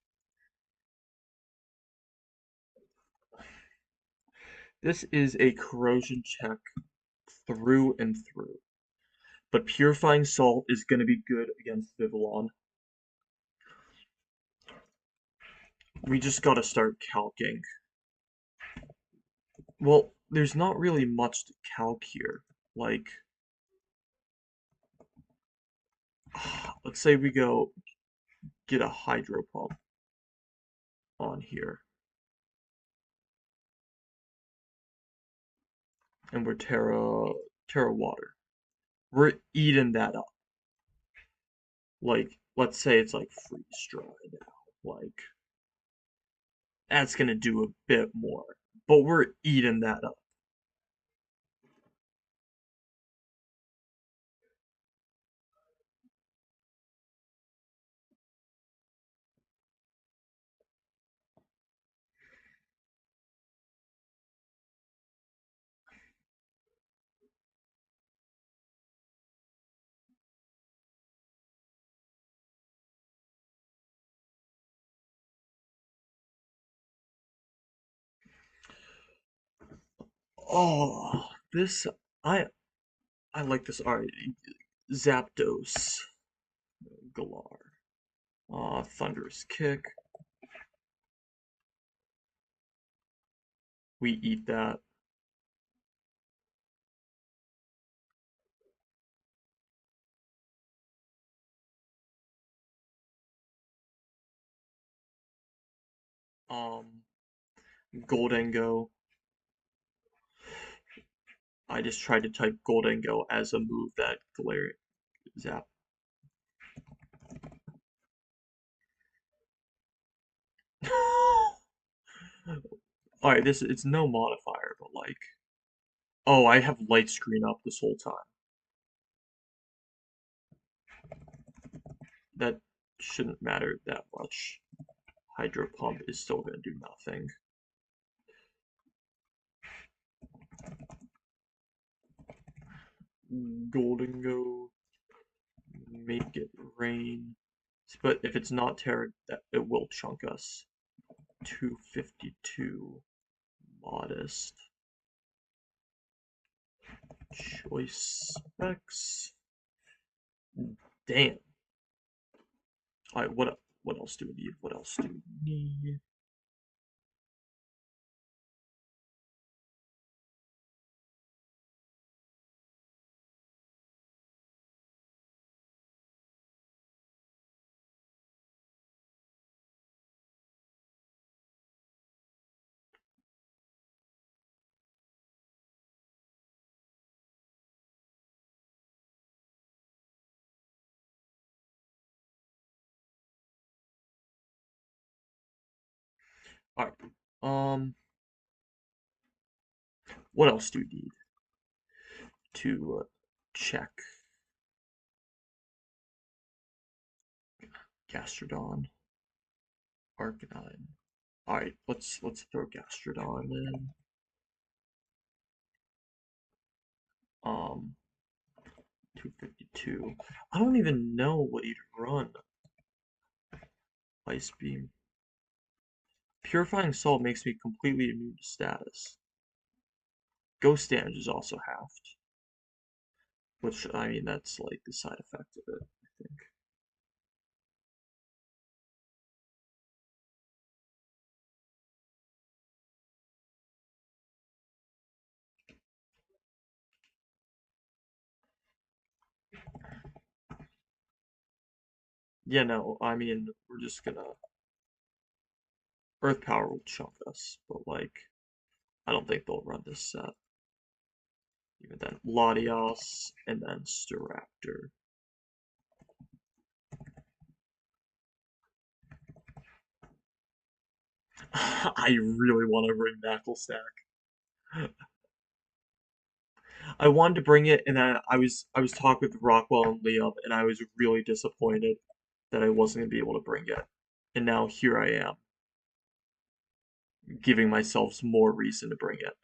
This is a corrosion check through and through. But Purifying Salt is going to be good against Vivillon. We just got to start calking. Well, there's not really much to calc here. Like, let's say we go get a hydro pump on here. And we're Terra Water. We're eating that up. Like, let's say it's like freeze dry now. Like, that's gonna do a bit more. But we're eating that up. Oh, this I I like this art. Zapdos, Galar. Thunderous Kick. We eat that. Um, Goldengo. I just tried to type Goldengo as a move that Glare Zap. Alright, this it's no modifier, but like, oh, I have light screen up this whole time. That shouldn't matter that much. Hydro Pump is still gonna do nothing. Goldengo, make it rain. But if it's not Terra, it will chunk us. 252. Modest. Choice specs. Damn. Alright, what else do we need? What else do we need? All right. Um, what else do we need to check? Gastrodon, Arcanine. All right, let's throw Gastrodon in. Um, 252. I don't even know what he'd run. Ice Beam. Purifying Salt makes me completely immune to status. Ghost Damage is also halved, which I mean that's like the side effect of it, I think. Yeah, no, I mean we're just gonna Earth Power will chunk us, but like I don't think they'll run this set. Even then, Latios and then Staraptor. I really want to bring Knuckle Stack. I wanted to bring it, and then I was talking with Rockwell and Liam, and I was really disappointed that I wasn't gonna be able to bring it. And now here I am, giving myself more reason to bring it.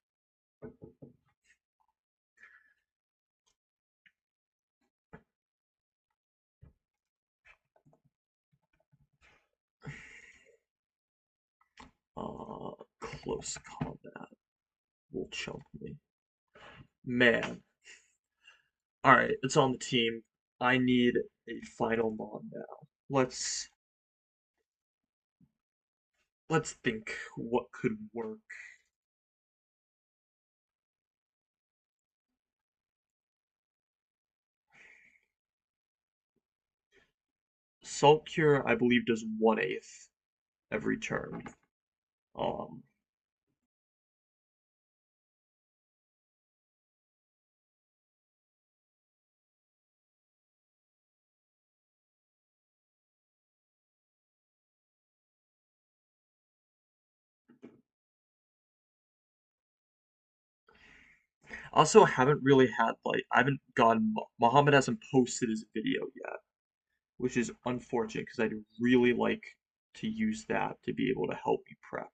Close combat will chunk me. Man. Alright, it's on the team. I need a final mon now. Let's think what could work. Salt Cure, I believe, does 1/8 every turn. Um, also haven't really had like I haven't gotten Muhammad hasn't posted his video yet, which is unfortunate because I'd really like to use that to be able to help me prep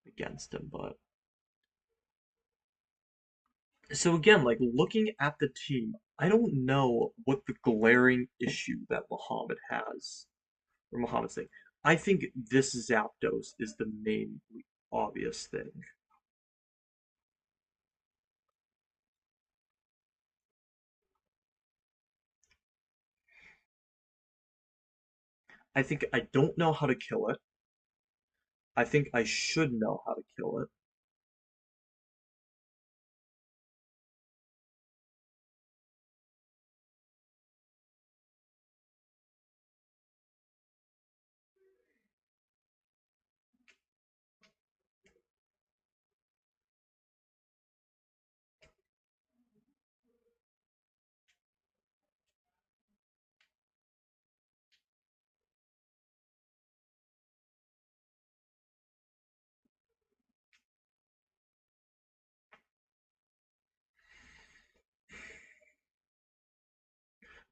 against him. But so again, like looking at the team, I don't know what the glaring issue that Muhammad has or Muhammad's thing. I think this Zapdos is the main obvious thing. I think I don't know how to kill it. I think I should know how to kill it.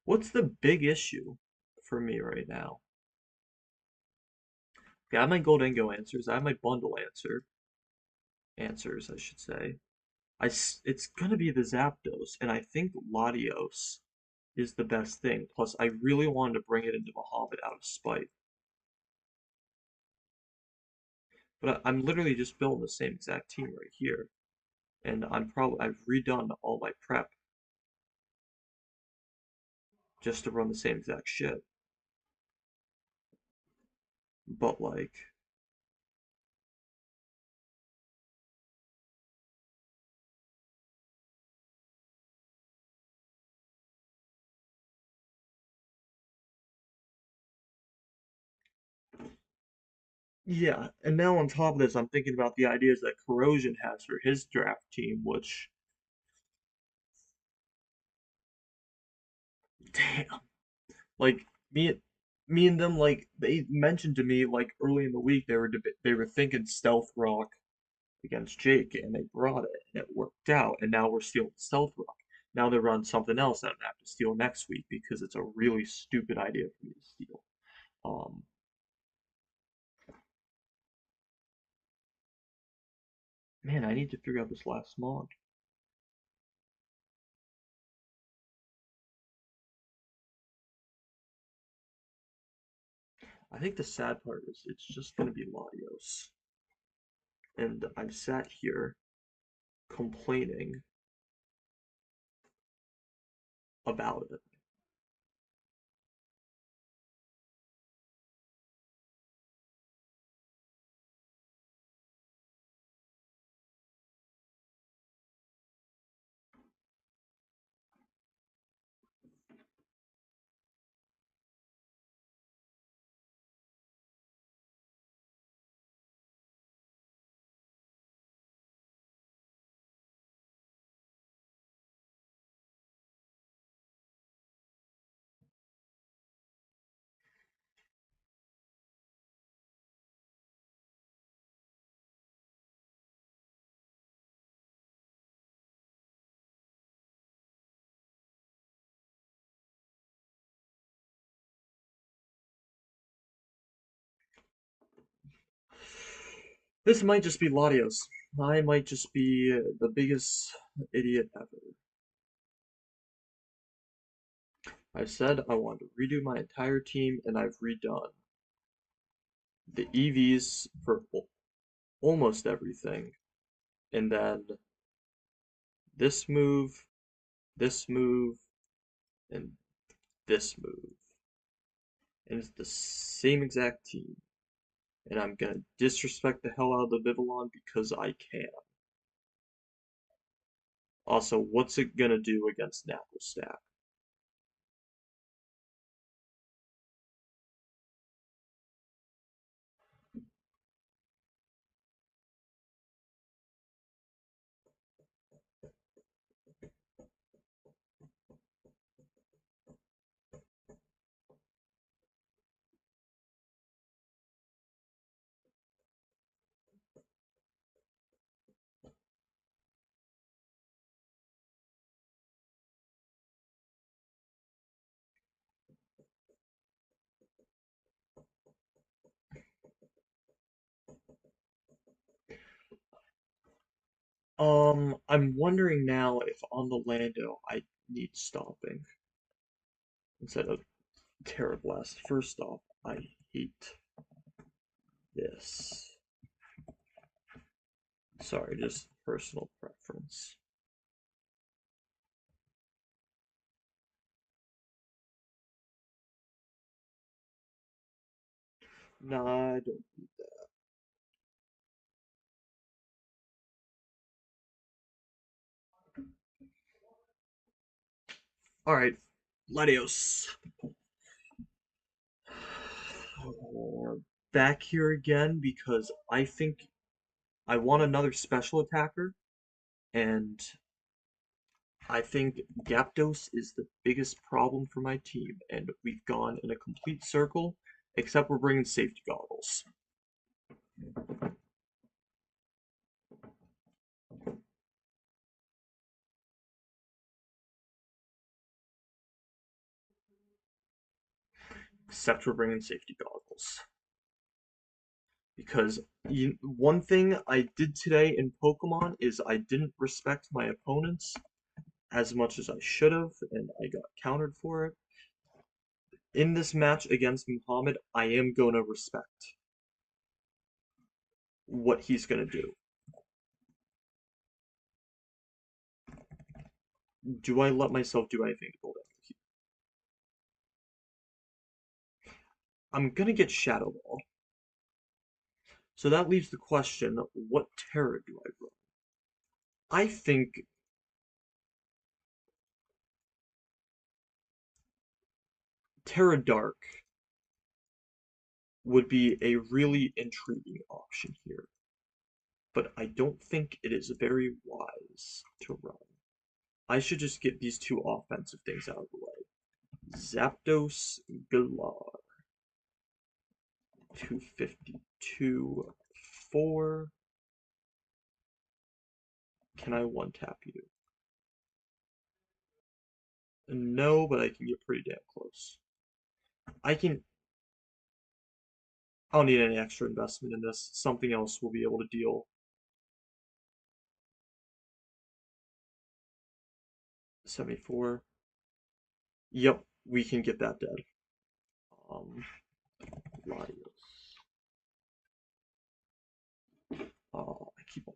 What's the big issue for me right now? Okay, I have my Goldingo answers. I have my bundle answers, I should say. It's gonna be the Zapdos, and I think Latios is the best thing. Plus, I really wanted to bring it into Muhammad out of spite. But I'm literally just building the same exact team right here. And I've redone all my prep just to run the same exact shit. But like, yeah. And now on top of this, I'm thinking about the ideas that Corrosion has for his draft team, which, damn, like me. me and them, like, they mentioned to me like early in the week they were thinking Stealth Rock against Jake, and they brought it, and it worked out, and now we're stealing Stealth Rock. Now they run something else that I have to steal next week because it's a really stupid idea for me to steal. Um, Man, I need to figure out this last mod. I think the sad part is it's just gonna be Latios, and I've sat here complaining about it. This might just be Latios. I might just be the biggest idiot ever. I said I wanted to redo my entire team, and I've redone the EVs for almost everything, and then this move, this move, and this move. And it's the same exact team. And I'm gonna disrespect the hell out of the Vivillon because I can. Also, what's it gonna do against Napplestack? I'm wondering now if on the Lando I need stopping instead of Terra Blast. First off, I hate this. Sorry, just personal preference. Nah, I don't. Alright, Latios. Back here again because I think I want another special attacker, and I think Gyaptos is the biggest problem for my team, and we've gone in a complete circle, except we're bringing safety goggles. Except we're bringing safety goggles. Because one thing I did today in Pokemon is I didn't respect my opponents as much as I should have, and I got countered for it. In this match against Muhammad, I am going to respect what he's going to do. Do I let myself do anything to build it? I'm going to get Shadow Ball. So that leaves the question, what Terra do I run? I think Terra Dark would be a really intriguing option here, but I don't think it is very wise to run. I should just get these two offensive things out of the way. Zapdos, Galar. 252, 4. Can I one tap you? No, but I can get pretty damn close. I can. I don't need any extra investment in this. Something else will be able to deal. 74. Yep, we can get that dead. Latios. I keep on.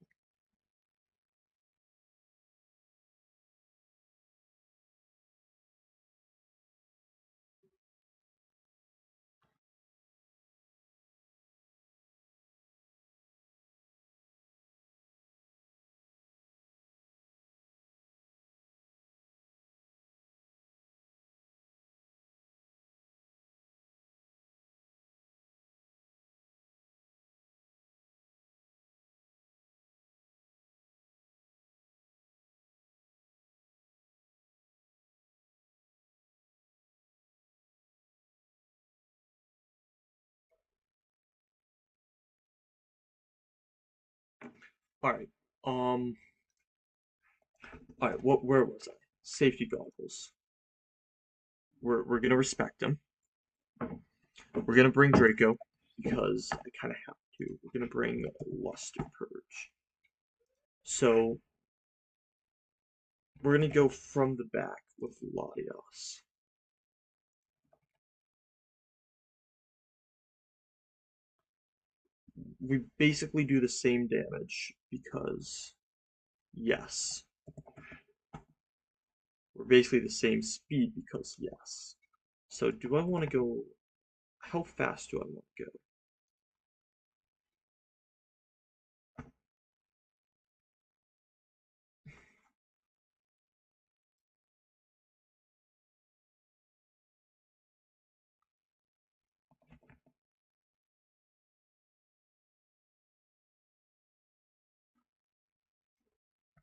All right. Um. All right. What? Where was I? Safety goggles. We're gonna respect him. We're gonna bring Draco because I kind of have to. We're gonna bring Luster Purge. So we're gonna go from the back with Latios. We basically do the same damage because yes. We're basically the same speed because yes. So do I want to go? How fast do I want to go?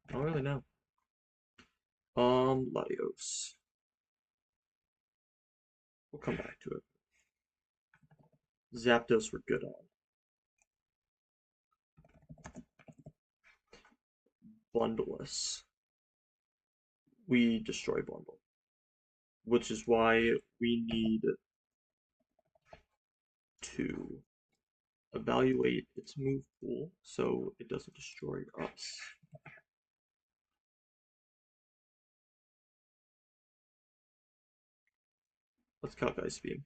I don't really know. Latios. We'll come back to it. Zapdos we're good on. Bundleless. We destroy bundle, which is why we need to evaluate its move pool so it doesn't destroy us. Let's calc ice beam.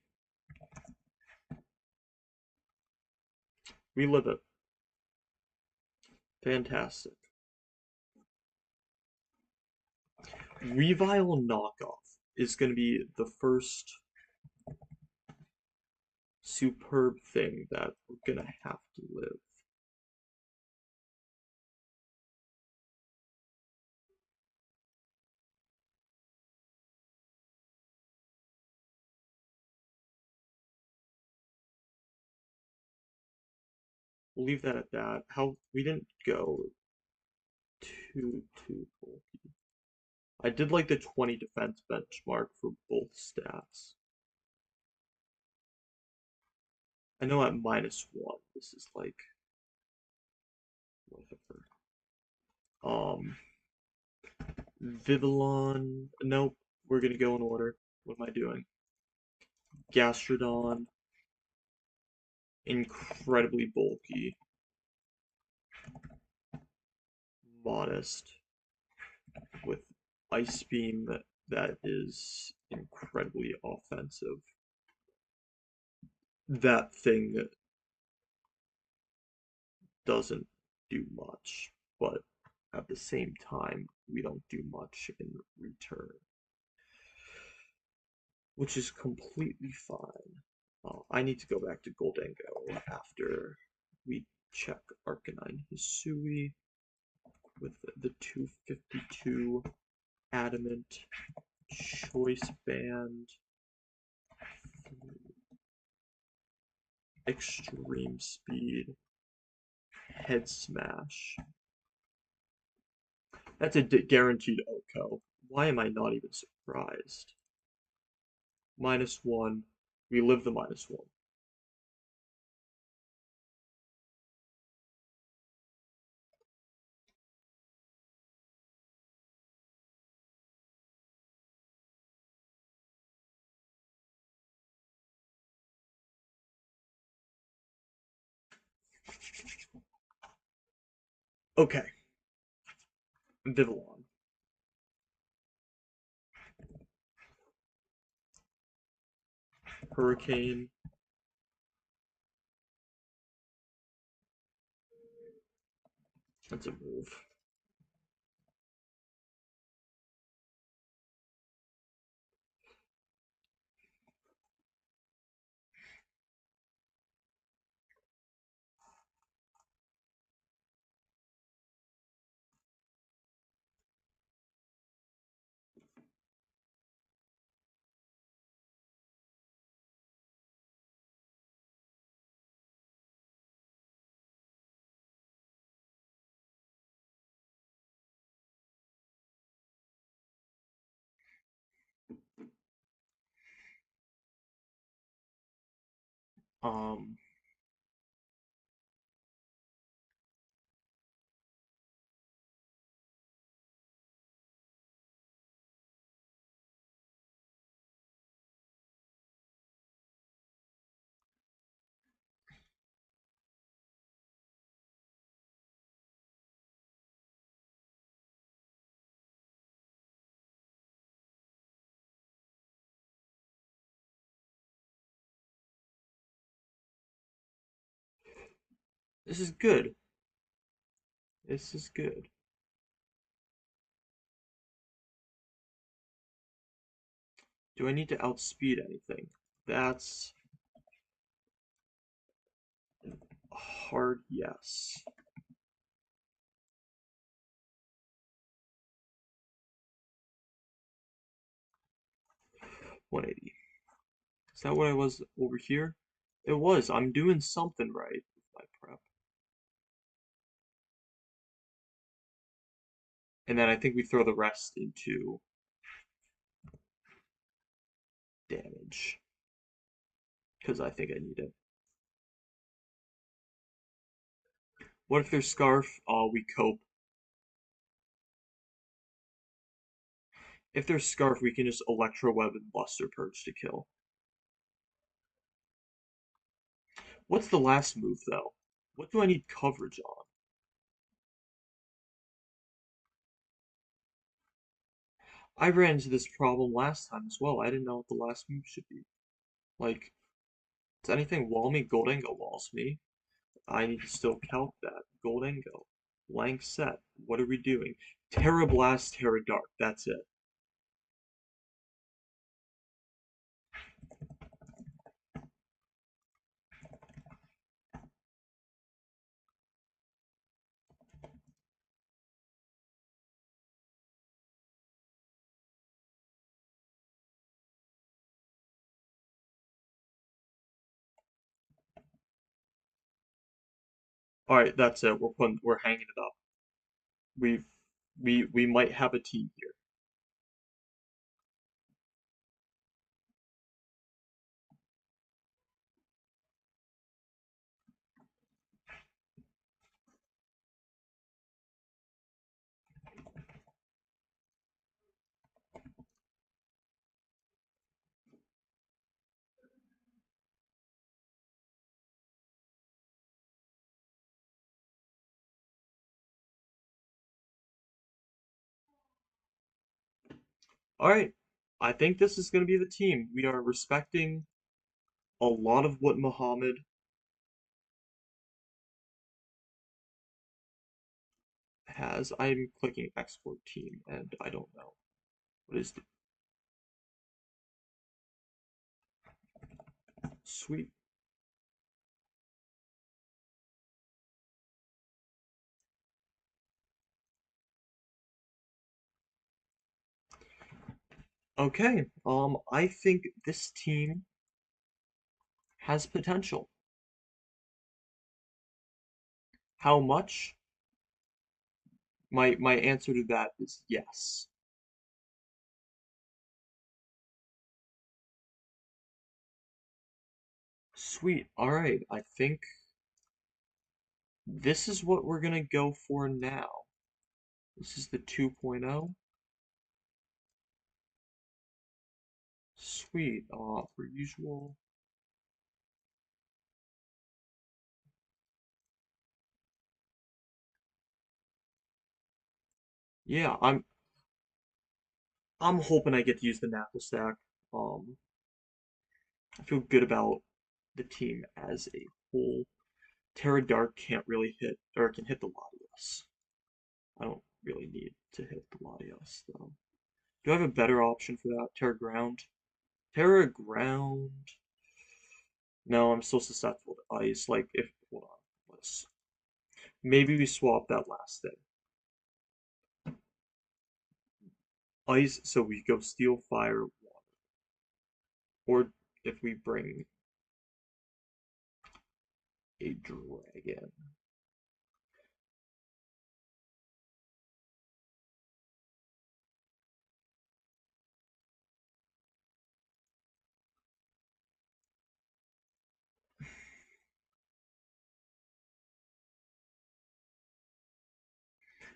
We live it. Fantastic. Revile knockoff is going to be the first superb thing that we're going to have to live. We'll leave that at that. How we didn't go too bulky. I did like the 20 defense benchmark for both stats. I know at -1, this is like whatever. Vivillon. Nope. We're gonna go in order. What am I doing? Gastrodon. Incredibly bulky. Modest. With Ice Beam that is incredibly offensive. That thing doesn't do much, but at the same time, we don't do much in return, which is completely fine. I need to go back to Goldango after we check Arcanine Hisui with the 252 Adamant Choice Band Extreme Speed Head Smash. That's a guaranteed OHKO. Why am I not even surprised? -1. We live the -1. Okay, Vivillon. Hurricane. That's a move. Um, this is good. This is good. Do I need to outspeed anything? That's a hard yes. 180. Is that what I was over here? It was. I'm doing something right with my prep. And then I think we throw the rest into damage. Because I think I need it. What if there's Scarf? Oh, we cope. If there's Scarf, we can just Electro Web and Buster Purge to kill. What's the last move, though? What do I need coverage on? I ran into this problem last time as well. I didn't know what the last move should be. Like, does anything wall me? Goldango walls me. I need to still calc that. Goldango. Blank set. What are we doing? Terra Blast, Terra Dark. That's it. Alright, that's it. We're hanging it up. We've we might have a team here. Alright. I think this is gonna be the team. We are respecting a lot of what Muhammad has. I'm clicking export team and I don't know. What is the sweet? Okay. I think this team has potential. How much? My answer to that is yes. Sweet. All right. I think this is what we're gonna go for now. This is the 2.0. Sweet. Per usual. Yeah, I'm hoping I get to use the Knuckle stack. Um, I feel good about the team as a whole. Terra Dark can't really hit, or can hit the Latios. I don't really need to hit the Latios though. Do I have a better option for that? Terra Ground? Terra Ground. No, I'm still susceptible to ice. Like if hold on, let's maybe we swap that last thing. Ice, so we go steel, fire, water. Or if we bring a dragon.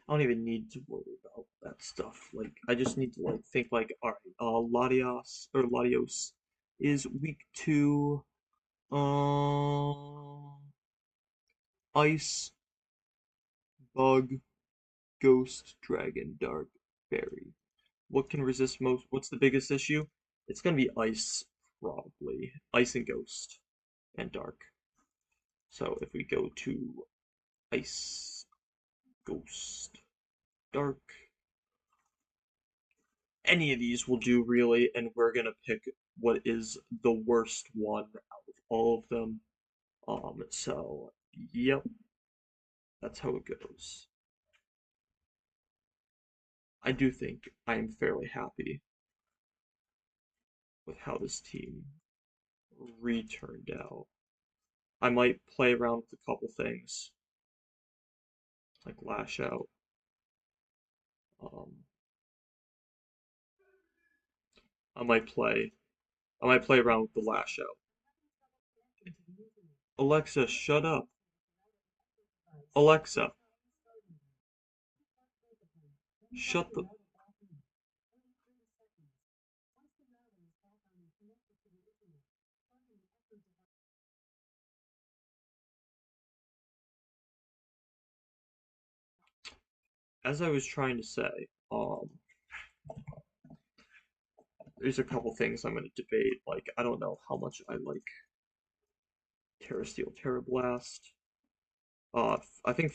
I don't even need to worry about that stuff. Like I just need to like think like, all right, Latios is weak to ice, bug, ghost, dragon, dark, fairy. What can resist most? What's the biggest issue? It's gonna be ice, probably. Ice and ghost and dark. So if we go to ice, ghost, dark, any of these will do really, and we're gonna pick what is the worst one out of all of them. So yep, that's how it goes. I do think I am fairly happy with how this team returned out. I might play around with a couple things like lash out. Um, I might play I might play around with the lash out. Alexa, shut up. Alexa, shut the. As I was trying to say, there's a couple things I'm going to debate. Like, I don't know how much I like Terra Steel, Terra Blast. I think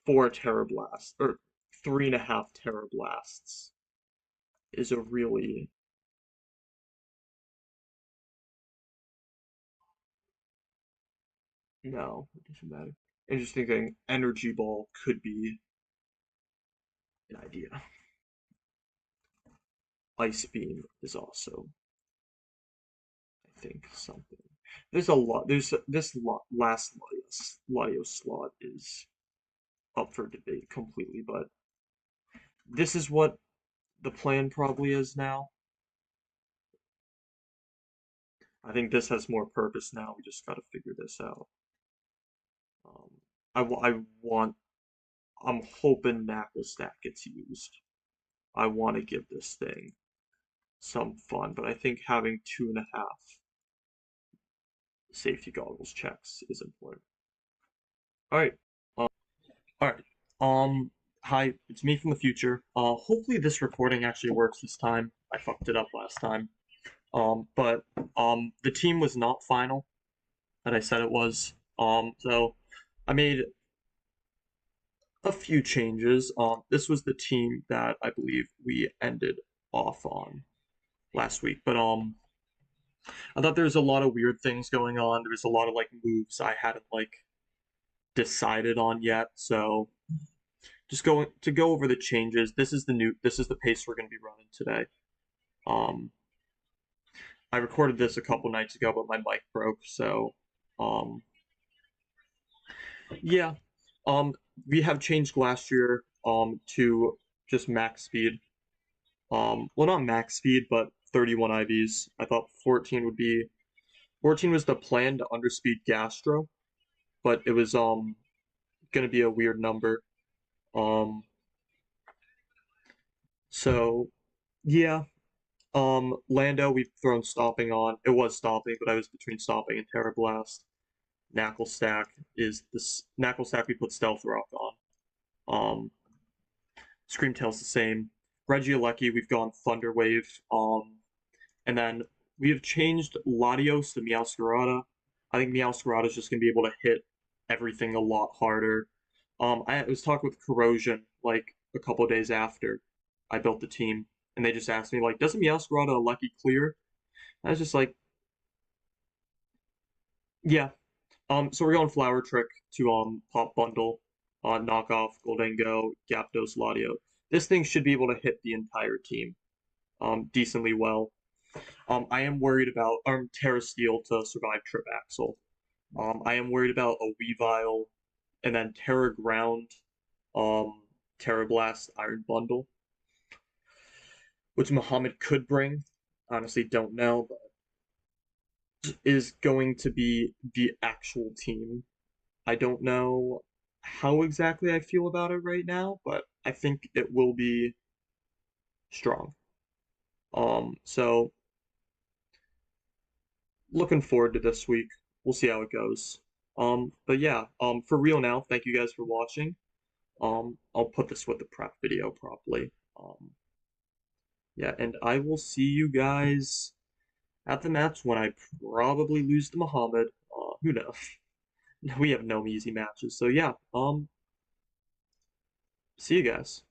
4 Terra Blasts or 3.5 Terra Blasts is a really no. It doesn't matter. Interesting thing. Energy Ball could be an idea. Ice Beam is also, I think, something. There's a lot. There's this lot, last Latios slot is up for debate completely, but this is what the plan probably is now. I think this has more purpose now. We just got to figure this out. Um, I want. I'm hoping Knuckle Stack gets used. I want to give this thing some fun, but I think having 2.5 safety goggles checks is important. All right. All right. Um, Hi, it's me from the future. Hopefully this recording actually works this time. I fucked it up last time. But the team was not final that I said it was. So I made a few changes. This was the team that I believe we ended off on last week. But I thought there was a lot of weird things going on. There was a lot of like moves I hadn't like decided on yet. So just going to go over the changes. This is the pace we're going to be running today. Um, I recorded this a couple nights ago, but my mic broke, so um, yeah. Um, we have changed last year to just max speed. Well, not max speed, but 31 IVs. I thought 14 was the plan to underspeed Gastro, but it was gonna be a weird number. Um, so yeah. Lando, we've thrown stomping on. It was stomping, but I was between stomping and Terra Blast. Knuckle Stack is this Knuckle Stack we put Stealth Rock on. Um, Screamtail's the same. Regieleki, we've gone Thunderwave. And then we have changed Latios to Meowscarada. I think Meowscarada is just gonna be able to hit everything a lot harder. I was talking with Corrosion like a couple days after I built the team, and they just asked me like, "Doesn't Meowscarada a Lucky clear?" I was just like, "Yeah." So we're going Flower Trick to pop bundle, knock off Goldengo, Gyapdos, Ladio. This thing should be able to hit the entire team decently well. I am worried about Terra Steel to survive Trip Axle. I am worried about a Weavile and then Terra Ground, um, Terra Blast, Iron Bundle, which Muhammad could bring. Honestly, don't know, but is going to be the actual team. I don't know how exactly I feel about it right now, but I think it will be strong. So looking forward to this week. We'll see how it goes. But yeah, for real now, thank you guys for watching. I'll put this with the prep video properly. Yeah, and I will see you guys at the match when I probably lose to Muhammad. Who knows? We have no easy matches, so yeah. See you guys.